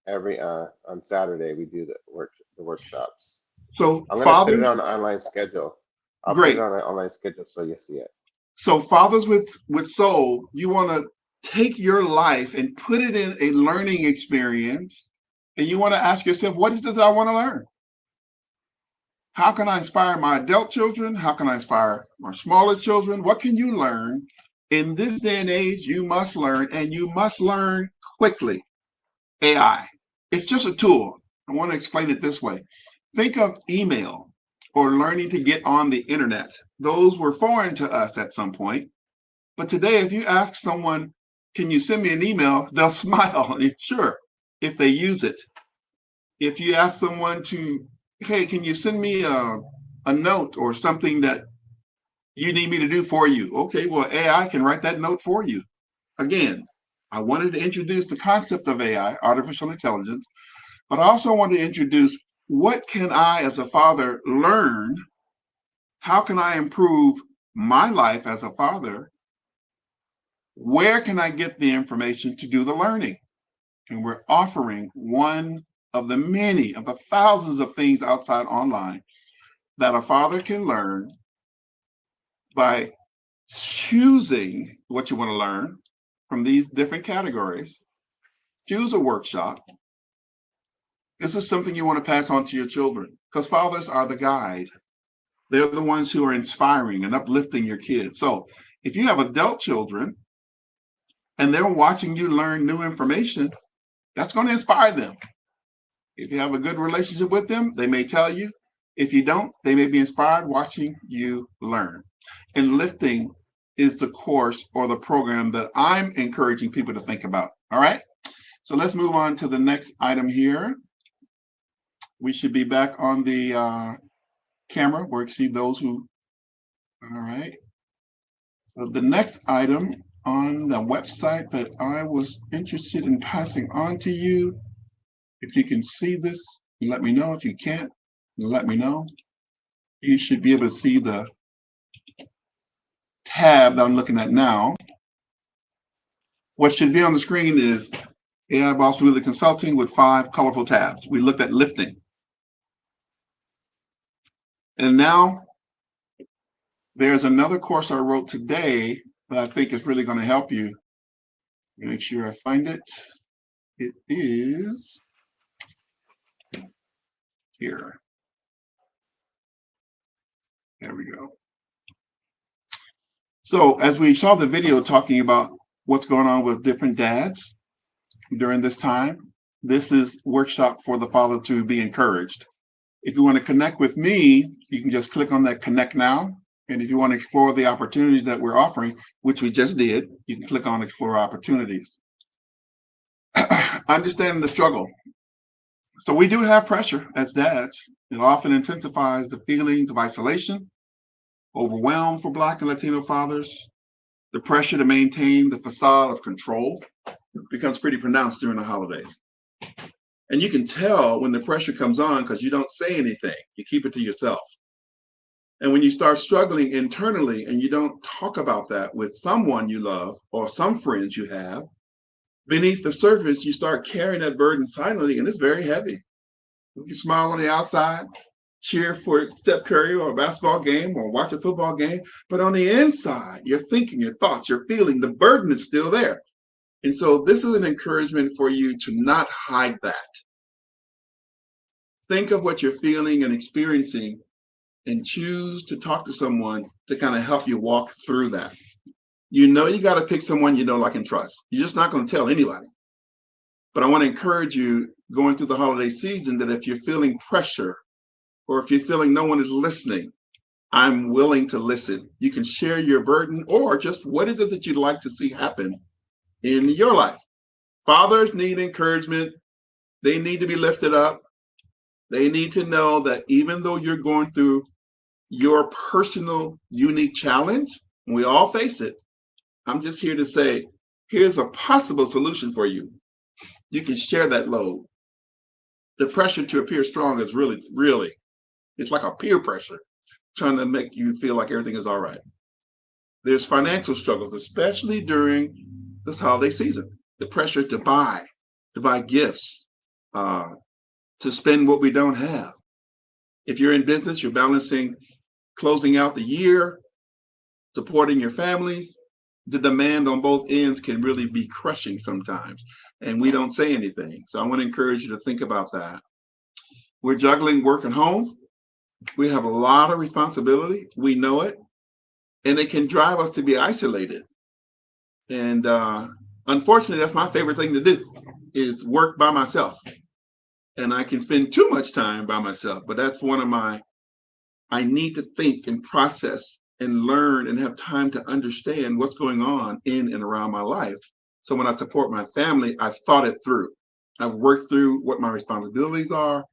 S19: on Saturday we do the workshops.
S1: So
S19: I'm gonna put it
S1: fathers,
S19: on an online schedule. I'll put it
S1: great.
S19: on an online schedule so you'll see it.
S1: So fathers with soul, you want to take your life and put it in a learning experience, and you want to ask yourself, what is it that I want to learn? How can I inspire my adult children? How can I inspire my smaller children? What can you learn? In this day and age, you must learn, and you must learn quickly. AI. It's just a tool. I want to explain it this way. Think of email or learning to get on the internet. Those were foreign to us at some point. But today, if you ask someone, can you send me an email? They'll smile. Sure, if they use it. If you ask someone to, hey, can you send me a note or something that you need me to do for you? Okay, well, AI can write that note for you. Again, I wanted to introduce the concept of AI, artificial intelligence, but I also want to introduce what can I as a father learn? How can I improve my life as a father? Where can I get the information to do the learning? And we're offering one of the many of the thousands of things outside online that a father can learn by choosing what you want to learn from these different categories. Choose a workshop. This is something you want to pass on to your children because fathers are the guide. They're the ones who are inspiring and uplifting your kids. So if you have adult children and they're watching you learn new information, that's going to inspire them. If you have a good relationship with them, they may tell you. If you don't, they may be inspired watching you learn. And lifting is the course or the program that I'm encouraging people to think about. All right. So let's move on to the next item here. We should be back on the camera where you see those who, all right. So the next item on the website that I was interested in passing on to you, if you can see this, let me know. If you can't, let me know. You should be able to see the tab that I'm looking at now. What should be on the screen is AI Boss Wheeler Consulting with 5 colorful tabs. We looked at lifting. And now there's another course I wrote today but I think it's really going to help you. Make sure I find it. It is here. There we go. So as we saw the video talking about what's going on with different dads during this time, this is workshop for the father to be encouraged. If you want to connect with me, you can just click on that connect now. And if you want to explore the opportunities that we're offering, which we just did, you can click on explore opportunities. Understanding the struggle. So we do have pressure as dads. It often intensifies the feelings of isolation, overwhelm for Black and Latino fathers. The pressure to maintain the facade of control becomes pretty pronounced during the holidays. And you can tell when the pressure comes on because you don't say anything. You keep it to yourself. And when you start struggling internally and you don't talk about that with someone you love or some friends you have, beneath the surface, you start carrying that burden silently, and it's very heavy. You can smile on the outside, cheer for Steph Curry or a basketball game or watch a football game, but on the inside, you're thinking, your thoughts, you're feeling, the burden is still there. And so this is an encouragement for you to not hide that. Think of what you're feeling and experiencing and choose to talk to someone to kind of help you walk through that. You know you got to pick someone you know, like, and trust. You're just not going to tell anybody. But I want to encourage you going through the holiday season that if you're feeling pressure or if you're feeling no one is listening, I'm willing to listen. You can share your burden or just what is it that you'd like to see happen in your life. Fathers need encouragement. They need to be lifted up. They need to know that even though you're going through your personal unique challenge, and we all face it, I'm just here to say, here's a possible solution for you. You can share that load. The pressure to appear strong is really, it's like a peer pressure trying to make you feel like everything is all right. There's financial struggles, especially during this holiday season. The pressure to buy gifts, to spend what we don't have. If you're in business, you're balancing closing out the year, supporting your families. The demand on both ends can really be crushing sometimes, and we don't say anything. So I want to encourage you to think about that. We're juggling work and home. We have a lot of responsibility. We know it, and it can drive us to be isolated. And unfortunately, that's my favorite thing to do, is work by myself. And I can spend too much time by myself, but that's one of my, I need to think and process and learn and have time to understand what's going on in and around my life. So when I support my family, I've thought it through. I've worked through what my responsibilities are.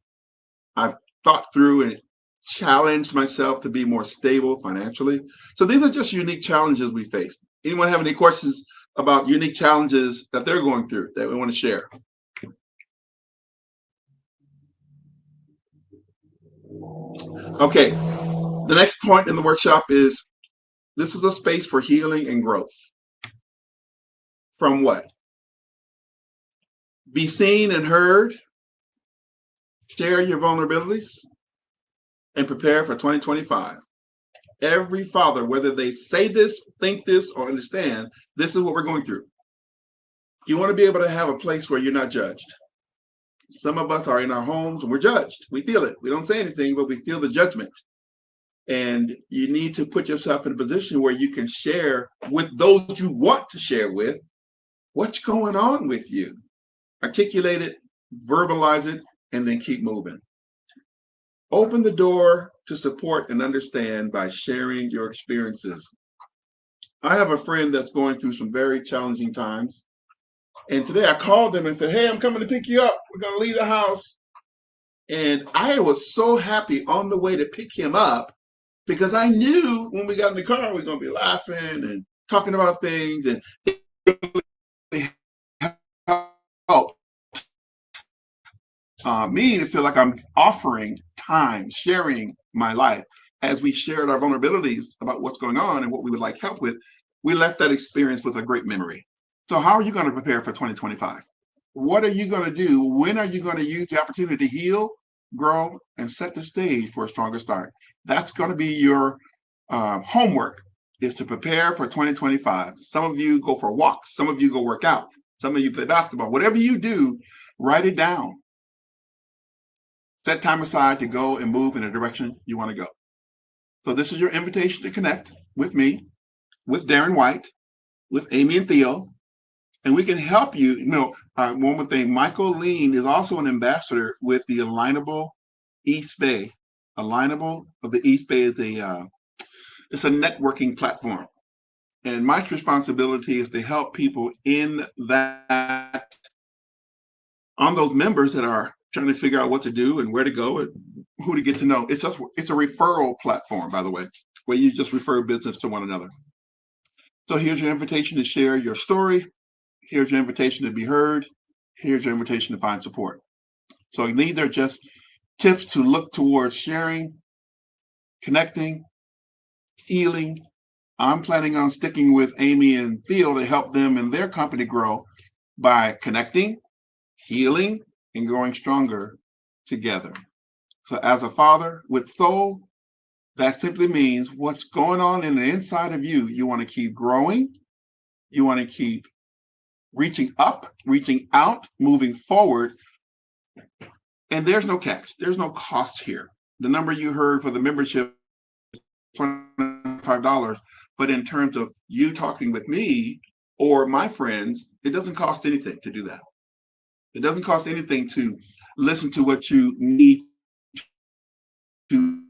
S1: I've thought through and challenged myself to be more stable financially. So these are just unique challenges we face. Anyone have any questions about unique challenges that they're going through that we want to share? Okay, the next point in the workshop is this is a space for healing and growth. From what? Be seen and heard, share your vulnerabilities, and prepare for 2025. Every father, whether they say this, think this, or understand, this is what we're going through. You want to be able to have a place where you're not judged. Some of us are in our homes and we're judged. We feel it. We don't say anything, but we feel the judgment. And you need to put yourself in a position where you can share with those you want to share with what's going on with you. Articulate it, verbalize it, and then keep moving. Open the door to support and understand by sharing your experiences. I have a friend that's going through some very challenging times. And today I called him and said, hey, I'm coming to pick you up. We're going to leave the house. And I was so happy on the way to pick him up because I knew when we got in the car, we were going to be laughing and talking about things and help me to feel like I'm offering time, sharing my life. As we shared our vulnerabilities about what's going on and what we would like help with, we left that experience with a great memory. So how are you going to prepare for 2025? What are you going to do? When are you going to use the opportunity to heal, grow, and set the stage for a stronger start? That's going to be your homework is to prepare for 2025. Some of you go for walks, some of you go work out, some of you play basketball. Whatever you do, write it down. Set time aside to go and move in the direction you want to go. So this is your invitation to connect with me, with Darren White, with Amy and Theo, and we can help you. One more thing, Michael Lean is also an ambassador with the Alignable East Bay. Alignable of the East Bay is it's a networking platform. And my responsibility is to help people in that, on those members that are trying to figure out what to do and where to go and who to get to know. It's a referral platform, by the way, where you just refer business to one another. So here's your invitation to share your story. Here's your invitation to be heard. Here's your invitation to find support. So these are just tips to look towards sharing, connecting, healing. I'm planning on sticking with Amy and Theo to help them and their company grow by connecting, healing, and growing stronger together. So as a father with soul, that simply means what's going on in the inside of you. You want to keep growing. You want to keep reaching up, reaching out, moving forward. And there's no catch. There's no cost here. The number you heard for the membership is $25. But in terms of you talking with me or my friends, it doesn't cost anything to do that. It doesn't cost anything to listen to what you need to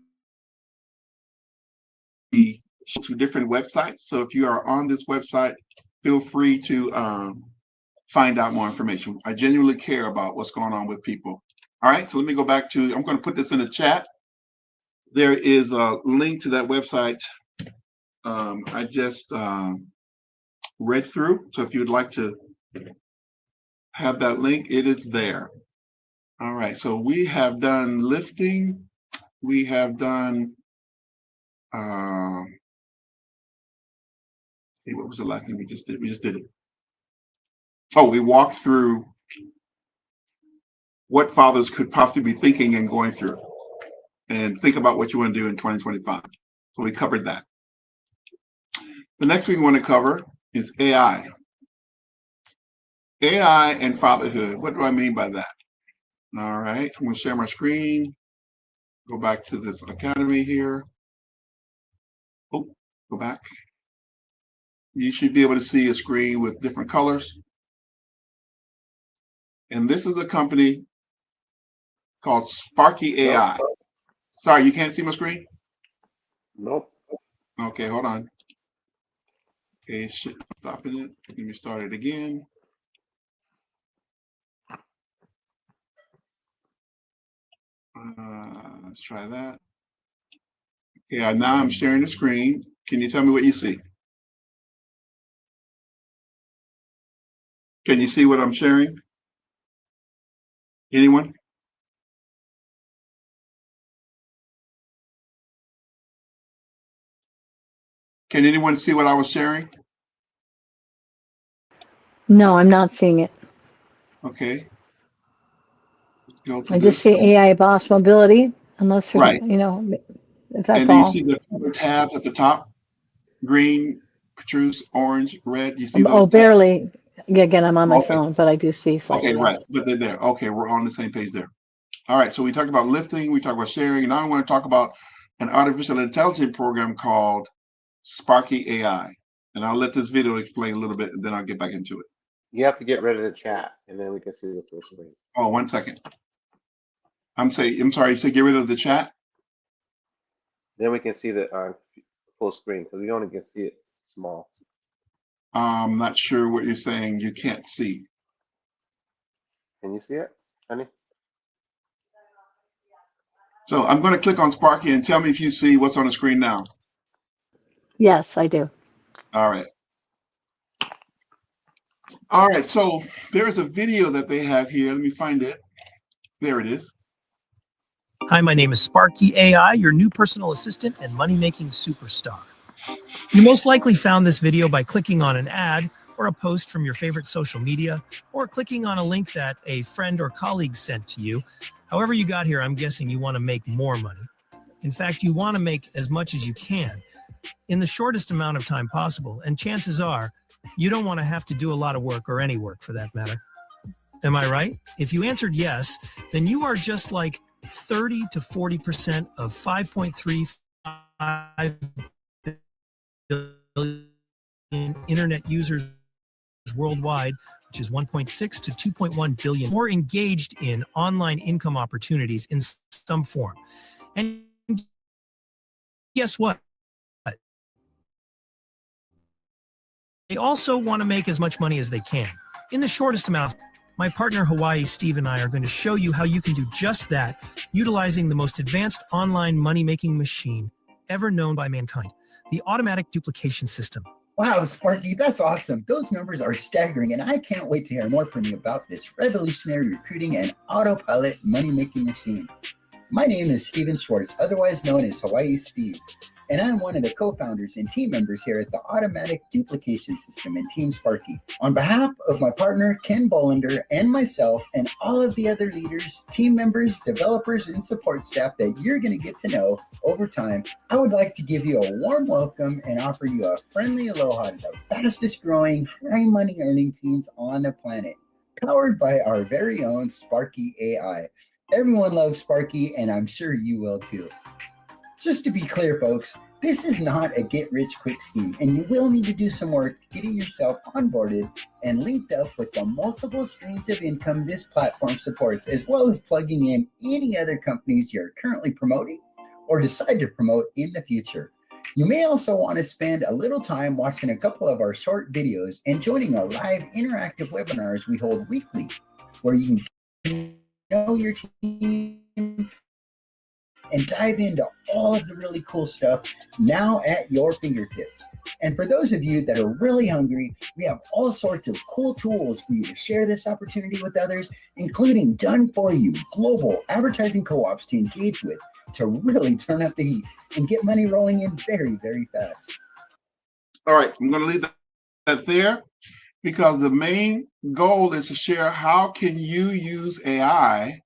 S1: be to different websites. So if you are on this website, feel free to find out more information. I genuinely care about what's going on with people. All right, so let me go back to, I'm going to put this in the chat. There is a link to that website I just read through. So if you would like to have that link, it is there. All right, so we have done lifting. We have done, what was the last thing we just did? We just did it. Oh, we walked through what fathers could possibly be thinking and going through, and think about what you want to do in 2025. So we covered that. The next thing we want to cover is AI. AI and fatherhood. What do I mean by that? All right, I'm going to share my screen. Go back to this academy here. Oh, go back. You should be able to see a screen with different colors. And this is a company called Sparky AI. Nope. Sorry, you can't see my screen?
S19: Nope.
S1: Okay, hold on. Okay, stopping it. Let me start it again. Let's try that. Yeah, now I'm sharing the screen. Can you tell me what you see? Can you see what I'm sharing? Anyone? Can anyone see what I was sharing?
S2: No, I'm not seeing it.
S1: Okay. Go to
S2: I just see AI boss mobility, unless there's,
S1: right.
S2: If that's
S1: and do you
S2: all.
S1: see the tabs at the top? Green, chartreuse, orange, red. You see those?
S2: Oh, barely. Yeah, again, I'm on my
S1: Okay.
S2: phone, but I do see slightly.
S1: Okay, right. But they're there. Okay, we're on the same page there. All right, so we talked about lifting, we talked about sharing, and now I want to talk about an artificial intelligence program called Sparky AI. And I'll let this video explain a little bit, and then I'll get back into it.
S19: You have to get rid of the chat, and then we can see the full screen.
S1: Oh, 1 second. I'm sorry, you said get rid of the chat?
S19: Then we can see the full screen, because we only can see it small.
S1: I'm not sure what you're saying you can't see.
S19: Can you see it, honey?
S1: So I'm going to click on Sparky and tell me if you see what's on the screen now.
S2: Yes, I do.
S1: All right. All right, so there is a video that they have here. Let me find it. There it is.
S21: Hi, my name is Sparky AI, your new personal assistant and money-making superstar. You most likely found this video by clicking on an ad or a post from your favorite social media, or clicking on a link that a friend or colleague sent to you. However you got here, I'm guessing you want to make more money. In fact, you want to make as much as you can. in the shortest amount of time possible, and chances are you don't want to have to do a lot of work, or any work for that matter. Am I right? If you answered yes, then you are just like 30 to 40% of 5.35 billion internet users worldwide, which is 1.6 to 2.1 billion, more engaged in online income opportunities in some form. And guess what? They also want to make as much money as they can in the shortest amount. My partner Hawaii Steve and I are going to show you how you can do just that, utilizing the most advanced online money-making machine ever known by mankind, the automatic duplication system.
S3: Wow, Sparky, that's awesome. Those numbers are staggering, and I can't wait to hear more from you about this revolutionary recruiting and autopilot money-making machine. My name is Steven Schwartz, otherwise known as Hawaii Steve, and I'm one of the co-founders and team members here at the Automatic Duplication System and Team Sparky. On behalf of my partner, Ken Bollender, and myself, and all of the other leaders, team members, developers, and support staff that you're going to get to know over time, I would like to give you a warm welcome and offer you a friendly aloha to the fastest growing, high money earning teams on the planet, powered by our very own Sparky AI. Everyone loves Sparky, and I'm sure you will too. Just to be clear, folks, this is not a get-rich-quick scheme, and you will need to do some work getting yourself onboarded and linked up with the multiple streams of income this platform supports, as well as plugging in any other companies you're currently promoting or decide to promote in the future. You may also want to spend a little time watching a couple of our short videos and joining our live interactive webinars we hold weekly, where you can know your team and dive into all of the really cool stuff now at your fingertips. And for those of you that are really hungry, we have all sorts of cool tools for you to share this opportunity with others, including done-for-you global advertising co-ops to engage with to really turn up the heat and get money rolling in very, very fast.
S1: All right, I'm going to leave that there because the main goal is to share how can you use AI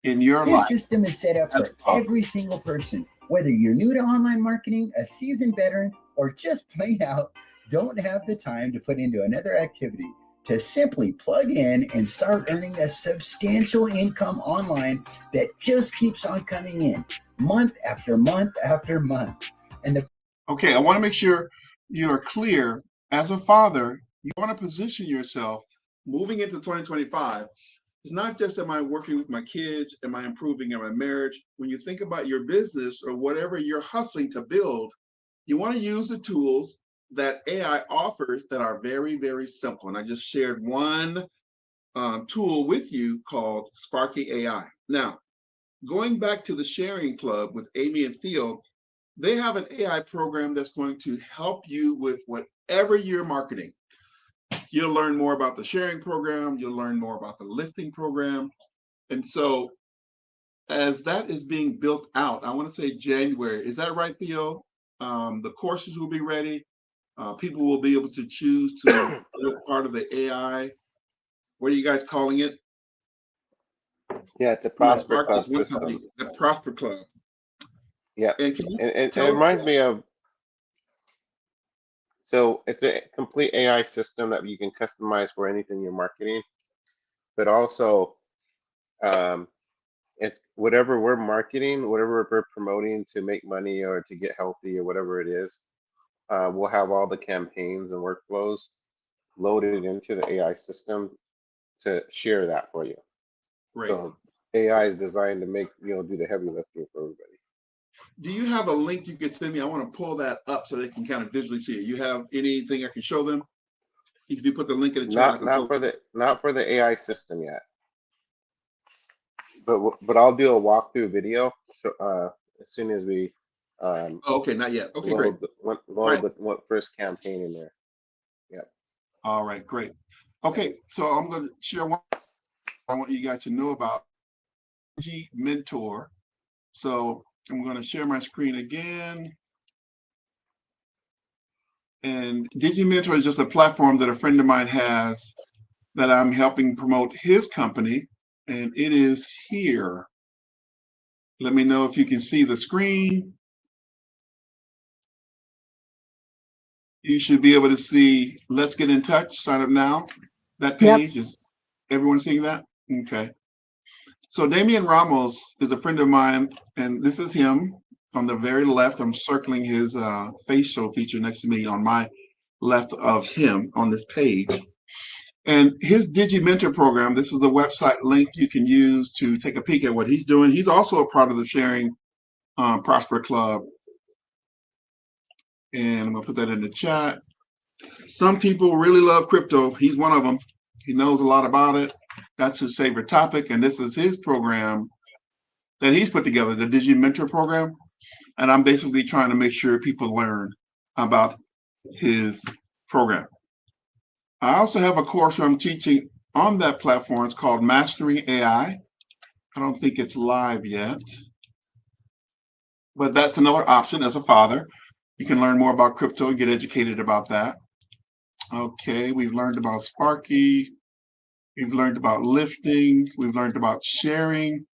S1: in your life.
S3: This system is set up for every single person, whether you're new to online marketing, a seasoned veteran, or just plain out don't have the time to put into another activity, to simply plug in and start earning a substantial income online that just keeps on coming in month after month after month. And
S1: Okay, I want to make sure you're clear. As a father, you want to position yourself moving into 2025. It's not just am I working with my kids, am I improving in my marriage? When you think about your business or whatever you're hustling to build, you want to use the tools that AI offers that are very, very simple. And I just shared one tool with you called Sparky AI. Now, going back to the sharing club with Amy and Theo, they have an AI program that's going to help you with whatever you're marketing. You'll learn more about the sharing program. You'll learn more about the lifting program. And so as that is being built out, I want to say January. Is that right, Theo? The courses will be ready. People will be able to choose to be part of the AI. What are you guys calling it?
S19: Yeah, it's a Prosper Club system.
S1: The Prosper Club.
S19: Yeah,
S1: and
S19: it reminds me of, so it's a complete AI system that you can customize for anything you're marketing, but also it's whatever we're marketing, whatever we're promoting to make money or to get healthy or whatever it is, we'll have all the campaigns and workflows loaded into the AI system to share that for you.
S1: Right.
S19: So AI is designed to make, do the heavy lifting for everybody.
S1: Do you have a link you could send me? I want to pull that up so they can kind of visually see it. You have anything I can show them? If you put the link in the chat,
S19: Not for the AI system yet. But I'll do a walkthrough video as soon as we
S1: okay, not yet. Okay,
S19: load
S1: great.
S19: the first campaign in there. Yeah.
S1: All right, great. Okay, so I'm going to share one I want you guys to know about Mentor. So I'm going to share my screen again. And DigiMentor is just a platform that a friend of mine has that I'm helping promote his company, and it is here. Let me know if you can see the screen. you should be able to see Let's Get in Touch, sign up now. That
S2: Yep.
S1: page, is everyone seeing that? Okay. So Damian Ramos is a friend of mine, and this is him on the very left. I'm circling his facial feature next to me on my left of him on this page. And his DigiMentor program, this is a website link you can use to take a peek at what he's doing. He's also a part of the Sharing Prosper Club. And I'm gonna put that in the chat. Some people really love crypto. He's one of them. He knows a lot about it. That's his favorite topic. And this is his program that he's put together, the DigiMentor program. And I'm basically trying to make sure people learn about his program. I also have a course where I'm teaching on that platform. It's called Mastering AI. I don't think it's live yet, but that's another option as a father. You can learn more about crypto and get educated about that. Okay, we've learned about Sparky. We've learned about lifting. We've learned about sharing.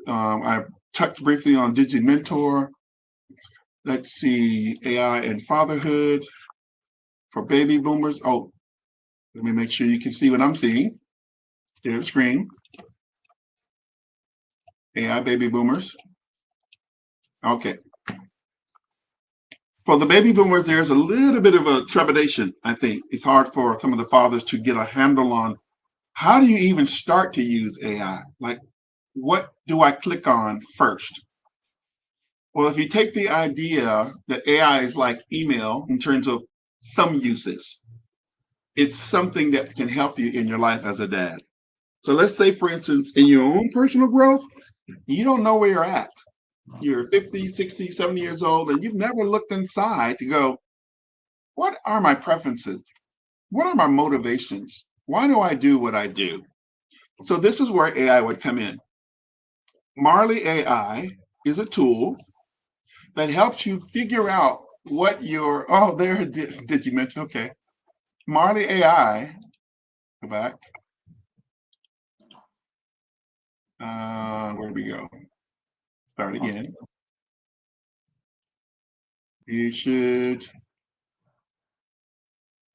S1: I touched briefly on DigiMentor. Let's see, AI and fatherhood for baby boomers. Oh, let me make sure you can see what I'm seeing. There's the screen. AI baby boomers. Okay. For the baby boomers, there's a little bit of a trepidation, I think. It's hard for some of the fathers to get a handle on how do you even start to use AI? Like, what do I click on first? Well, if you take the idea that AI is like email in terms of some uses, it's something that can help you in your life as a dad. So let's say, for instance, in your own personal growth, you don't know where you're at. You're 50, 60, 70 years old, and you've never looked inside to go, what are my preferences? What are my motivations? Why do I do what I do? So this is where AI would come in. Marley AI is a tool that helps you figure out what your, oh, there, did you mention? Okay. Marley AI, go back. Where do we go? Start again. You should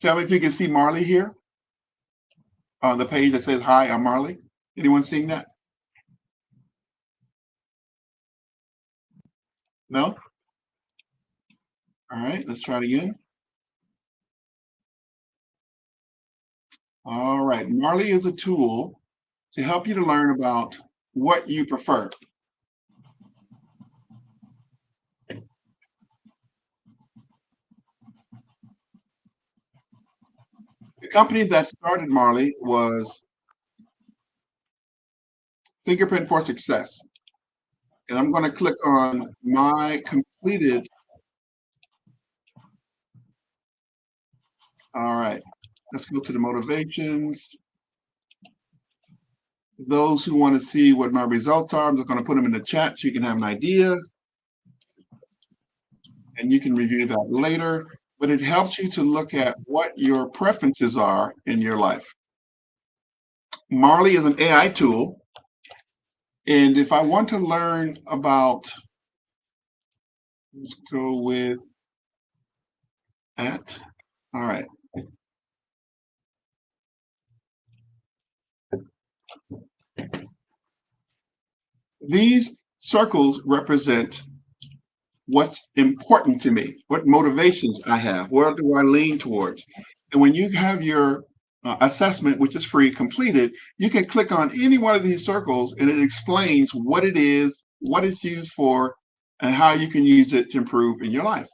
S1: tell me if you can see Marley here on the page that says, hi, I'm Marley. Anyone seeing that? No? All right, let's try it again. All right, Marley is a tool to help you to learn about what you prefer. The company that started Marley was Fingerprint for Success. And I'm going to click on my completed. All right, let's go to the motivations. Those who want to see what my results are, I'm just going to put them in the chat so you can have an idea. And you can review that later. But it helps you to look at what your preferences are in your life. Marley is an AI tool. And if I want to learn about, let's go with at, all right. These circles represent what's important to me, what motivations I have, where do I lean towards. And when you have your assessment, which is free, completed, you can click on any one of these circles and it explains what it is, what it's used for, and how you can use it to improve in your life.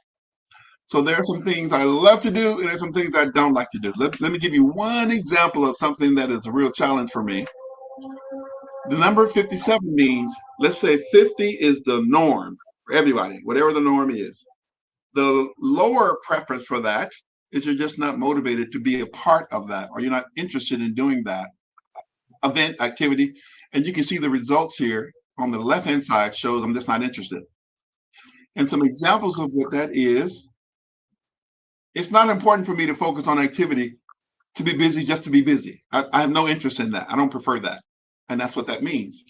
S1: So there are some things I love to do and there's some things I don't like to do. Let me give you one example of something that is a real challenge for me. The number 57 means, let's say 50 is the norm for everybody, whatever the norm is. The lower preference for that is you're just not motivated to be a part of that, or you're not interested in doing that event, activity. And you can see the results here on the left-hand side shows I'm just not interested. And some examples of what that is, it's not important for me to focus on activity, to be busy just to be busy. I have no interest in that. I don't prefer that. And that's what that means.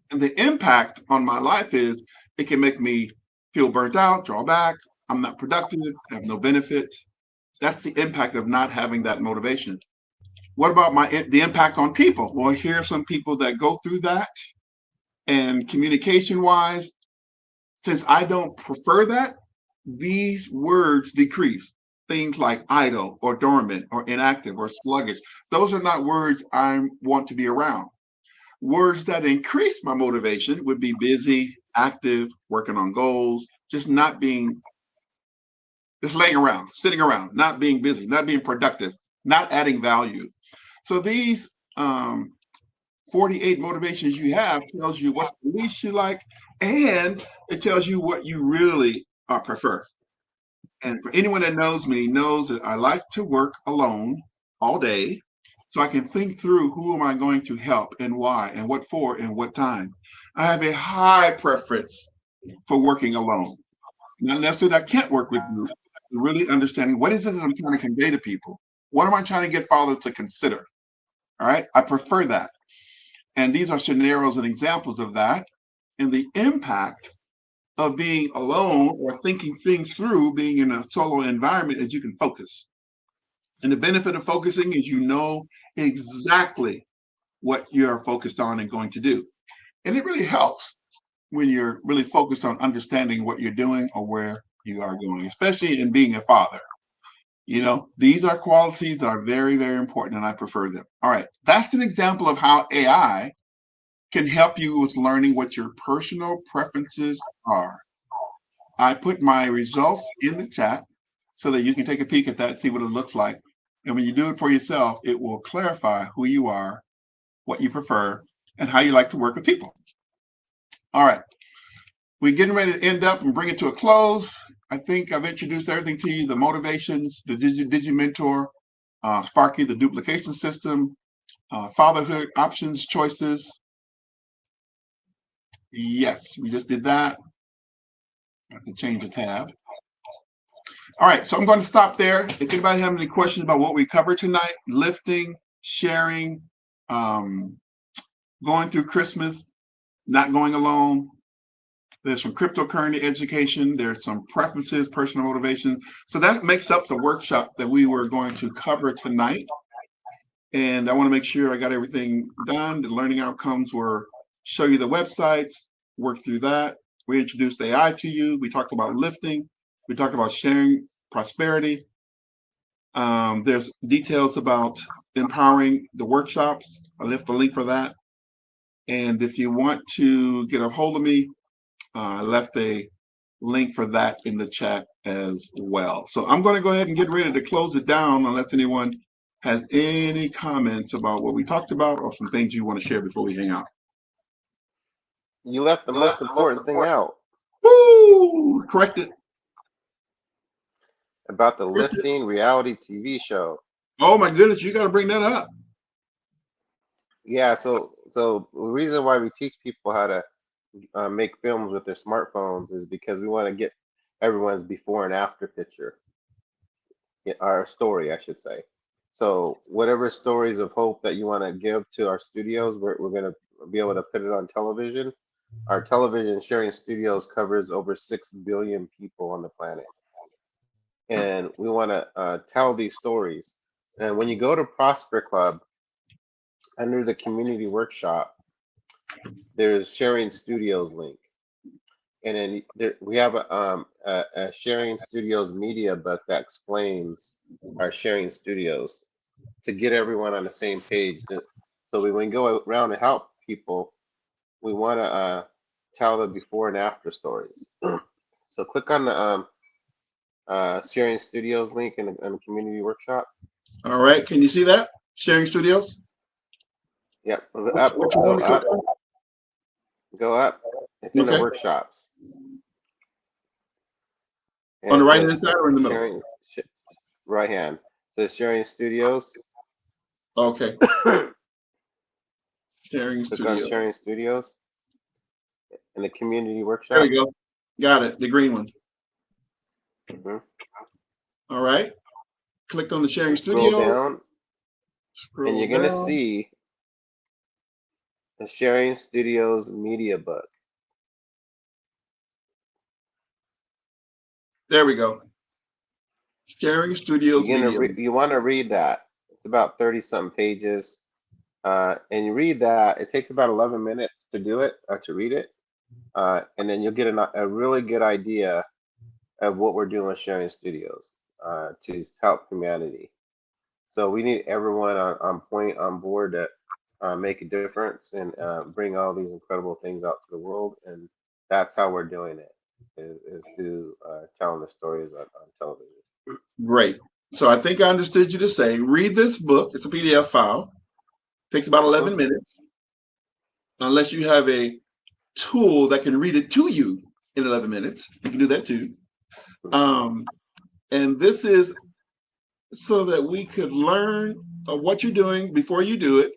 S1: And the impact on my life is it can make me feel burnt out, draw back. I'm not productive, I have no benefit. That's the impact of not having that motivation. What about the impact on people? Well, here are some people that go through that, and communication wise, since I don't prefer that, these words decrease. Things like idle or dormant or inactive or sluggish. Those are not words I want to be around. Words that increase my motivation would be busy, active, working on goals, just not being, just laying around, sitting around, not being busy, not being productive, not adding value. So these 48 motivations you have tells you what's the least you like, and it tells you what you really prefer. And for anyone that knows me knows that I like to work alone all day, so I can think through who am I going to help and why and what for and what time. I have a high preference for working alone. Not necessarily that I can't work with groups, but really understanding what is it that I'm trying to convey to people. What am I trying to get fathers to consider? All right, I prefer that. And these are scenarios and examples of that. And the impact of being alone or thinking things through, being in a solo environment, is you can focus. And the benefit of focusing is you know exactly what you're focused on and going to do. And it really helps when you're really focused on understanding what you're doing or where you are going, especially in being a father. You know, these are qualities that are very, very important, and I prefer them. All right, that's an example of how AI can help you with learning what your personal preferences are. I put my results in the chat so that you can take a peek at that and see what it looks like. And when you do it for yourself, it will clarify who you are, what you prefer, and how you like to work with people. All right, we're getting ready to end up and bring it to a close. I think I've introduced everything to you: the motivations, the Digi Mentor, Sparky, the duplication system, fatherhood options, choices. Yes, we just did that. I have to change the tab. All right, so I'm going to stop there. If anybody has any questions about what we covered tonight, lifting, sharing, going through Christmas, not going alone. There's some cryptocurrency education. There's some preferences, personal motivation. So that makes up the workshop that we were going to cover tonight. And I want to make sure I got everything done. The learning outcomes were show you the websites, work through that. We introduced AI to you. We talked about lifting. We talked about sharing prosperity. There's details about empowering the workshops. I left a link for that. And if you want to get a hold of me, I left a link for that in the chat as well. So I'm going to go ahead and get ready to close it down unless anyone has any comments about what we talked about or some things you want to share before we hang out.
S19: You left the most important thing out.
S1: Woo! Correct it.
S19: About the lifting reality TV show.
S1: Oh my goodness, you got to bring that up.
S19: Yeah, so the reason why we teach people how to make films with their smartphones is because we want to get everyone's before and after picture, our story, I should say. So whatever stories of hope that you want to give to our studios, we're going to be able to put it on television. Our television sharing studios covers over 6 billion people on the planet. And we want to tell these stories. And when you go to Prosper Club, under the community workshop, there's sharing studios link. And then we have a sharing studios media book that explains our sharing studios to get everyone on the same page. So when we go around and help people, we want to tell the before and after stories. So click on the sharing studios link in the community workshop.
S1: All right, can you see that? Sharing studios?
S19: Yep, up, go up. Go up. It's in the workshops. And
S1: on the right hand side or in the middle?
S19: Right hand. So it's sharing studios.
S1: Okay. Sharing
S19: Click
S1: studios.
S19: on sharing studios. In the community workshop.
S1: There we go. Got it. The green one.
S19: Mm-hmm.
S1: All right. Click on the sharing
S19: scroll
S1: studio.
S19: Down. And you're going to see the Sharing Studios media book.
S1: There we go. Sharing Studios Media.
S19: You want to read that. It's about 30-something pages. And you read that. It takes about 11 minutes to do it or to read it. And then you'll get a really good idea of what we're doing with Sharing Studios to help humanity. So we need everyone on point, on board to make a difference and bring all these incredible things out to the world. And that's how we're doing it, is through telling the stories on television.
S1: Great. So I think I understood you to say, read this book. It's a PDF file. Takes about 11 minutes. Unless you have a tool that can read it to you in 11 minutes. You can do that too. And this is so that we could learn what you're doing before you do it,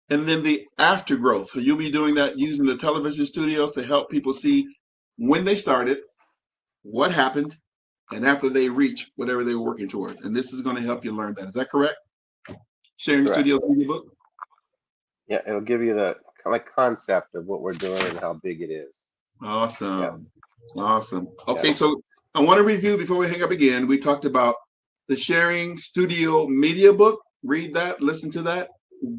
S1: and then the aftergrowth. So you'll be doing that using the television studios to help people see when they started, what happened, and after they reach whatever they were working towards. And this is going to help you learn that. Is that correct? Sharing Studios Media Book?
S19: Yeah, it'll give you the concept of what we're doing and how big it is.
S1: Awesome.
S19: Yeah.
S1: Awesome. Okay, so I want to review before we hang up again. We talked about the Sharing Studio Media Book. Read that, listen to that,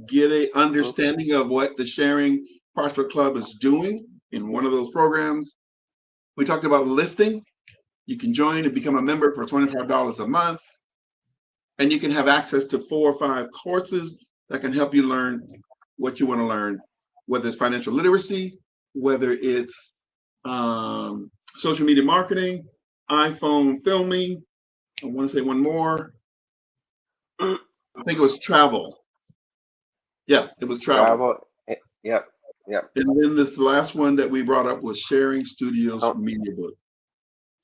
S1: get a understanding of what the Sharing Prosper Club is doing in one of those programs. We talked about lifting. You can join and become a member for $25 a month. And you can have access to 4 or 5 courses that can help you learn what you want to learn, whether it's financial literacy, whether it's social media marketing, iPhone filming. I want to say one more. I think it was travel. Yeah, it was travel.
S19: Yep.
S1: And then this last one that we brought up was Sharing Studios Media Book.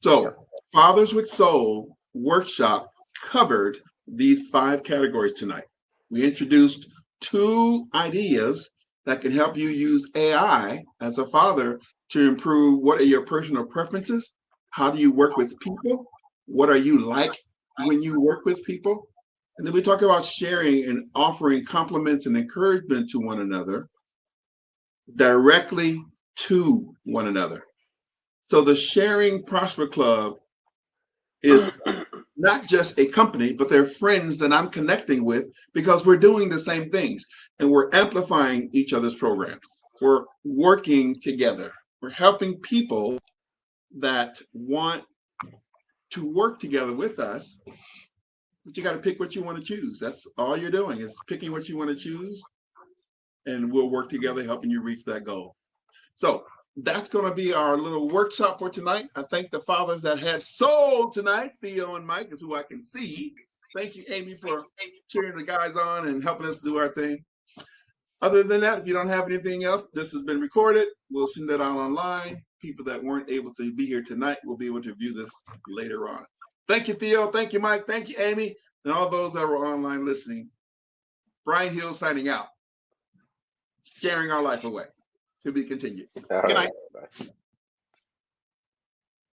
S1: So Fathers with Soul workshop covered these 5 categories tonight. We introduced 2 ideas that can help you use AI as a father to improve what are your personal preferences, how do you work with people, what are you like when you work with people, and then we talk about sharing and offering compliments and encouragement to one another directly to one another. So the Sharing Prosper Club is not just a company, but they're friends that I'm connecting with because we're doing the same things and we're amplifying each other's programs. We're working together. We're helping people that want to work together with us, but you got to pick what you want to choose. That's all you're doing is picking what you want to choose, and we'll work together helping you reach that goal. So that's going to be our little workshop for tonight. I thank the fathers that had soul tonight. Theo and Mike is who I can see. Thank you, Amy, for cheering the guys on and helping us do our thing. Other than that, if you don't have anything else, this has been recorded. We'll send that out online. People that weren't able to be here tonight will be able to view this later on. Thank you, Theo. Thank you, Mike. Thank you, Amy, and all those that were online listening. Brian Hill signing out. Sharing our life away. To be continued. Good night.
S19: Bye.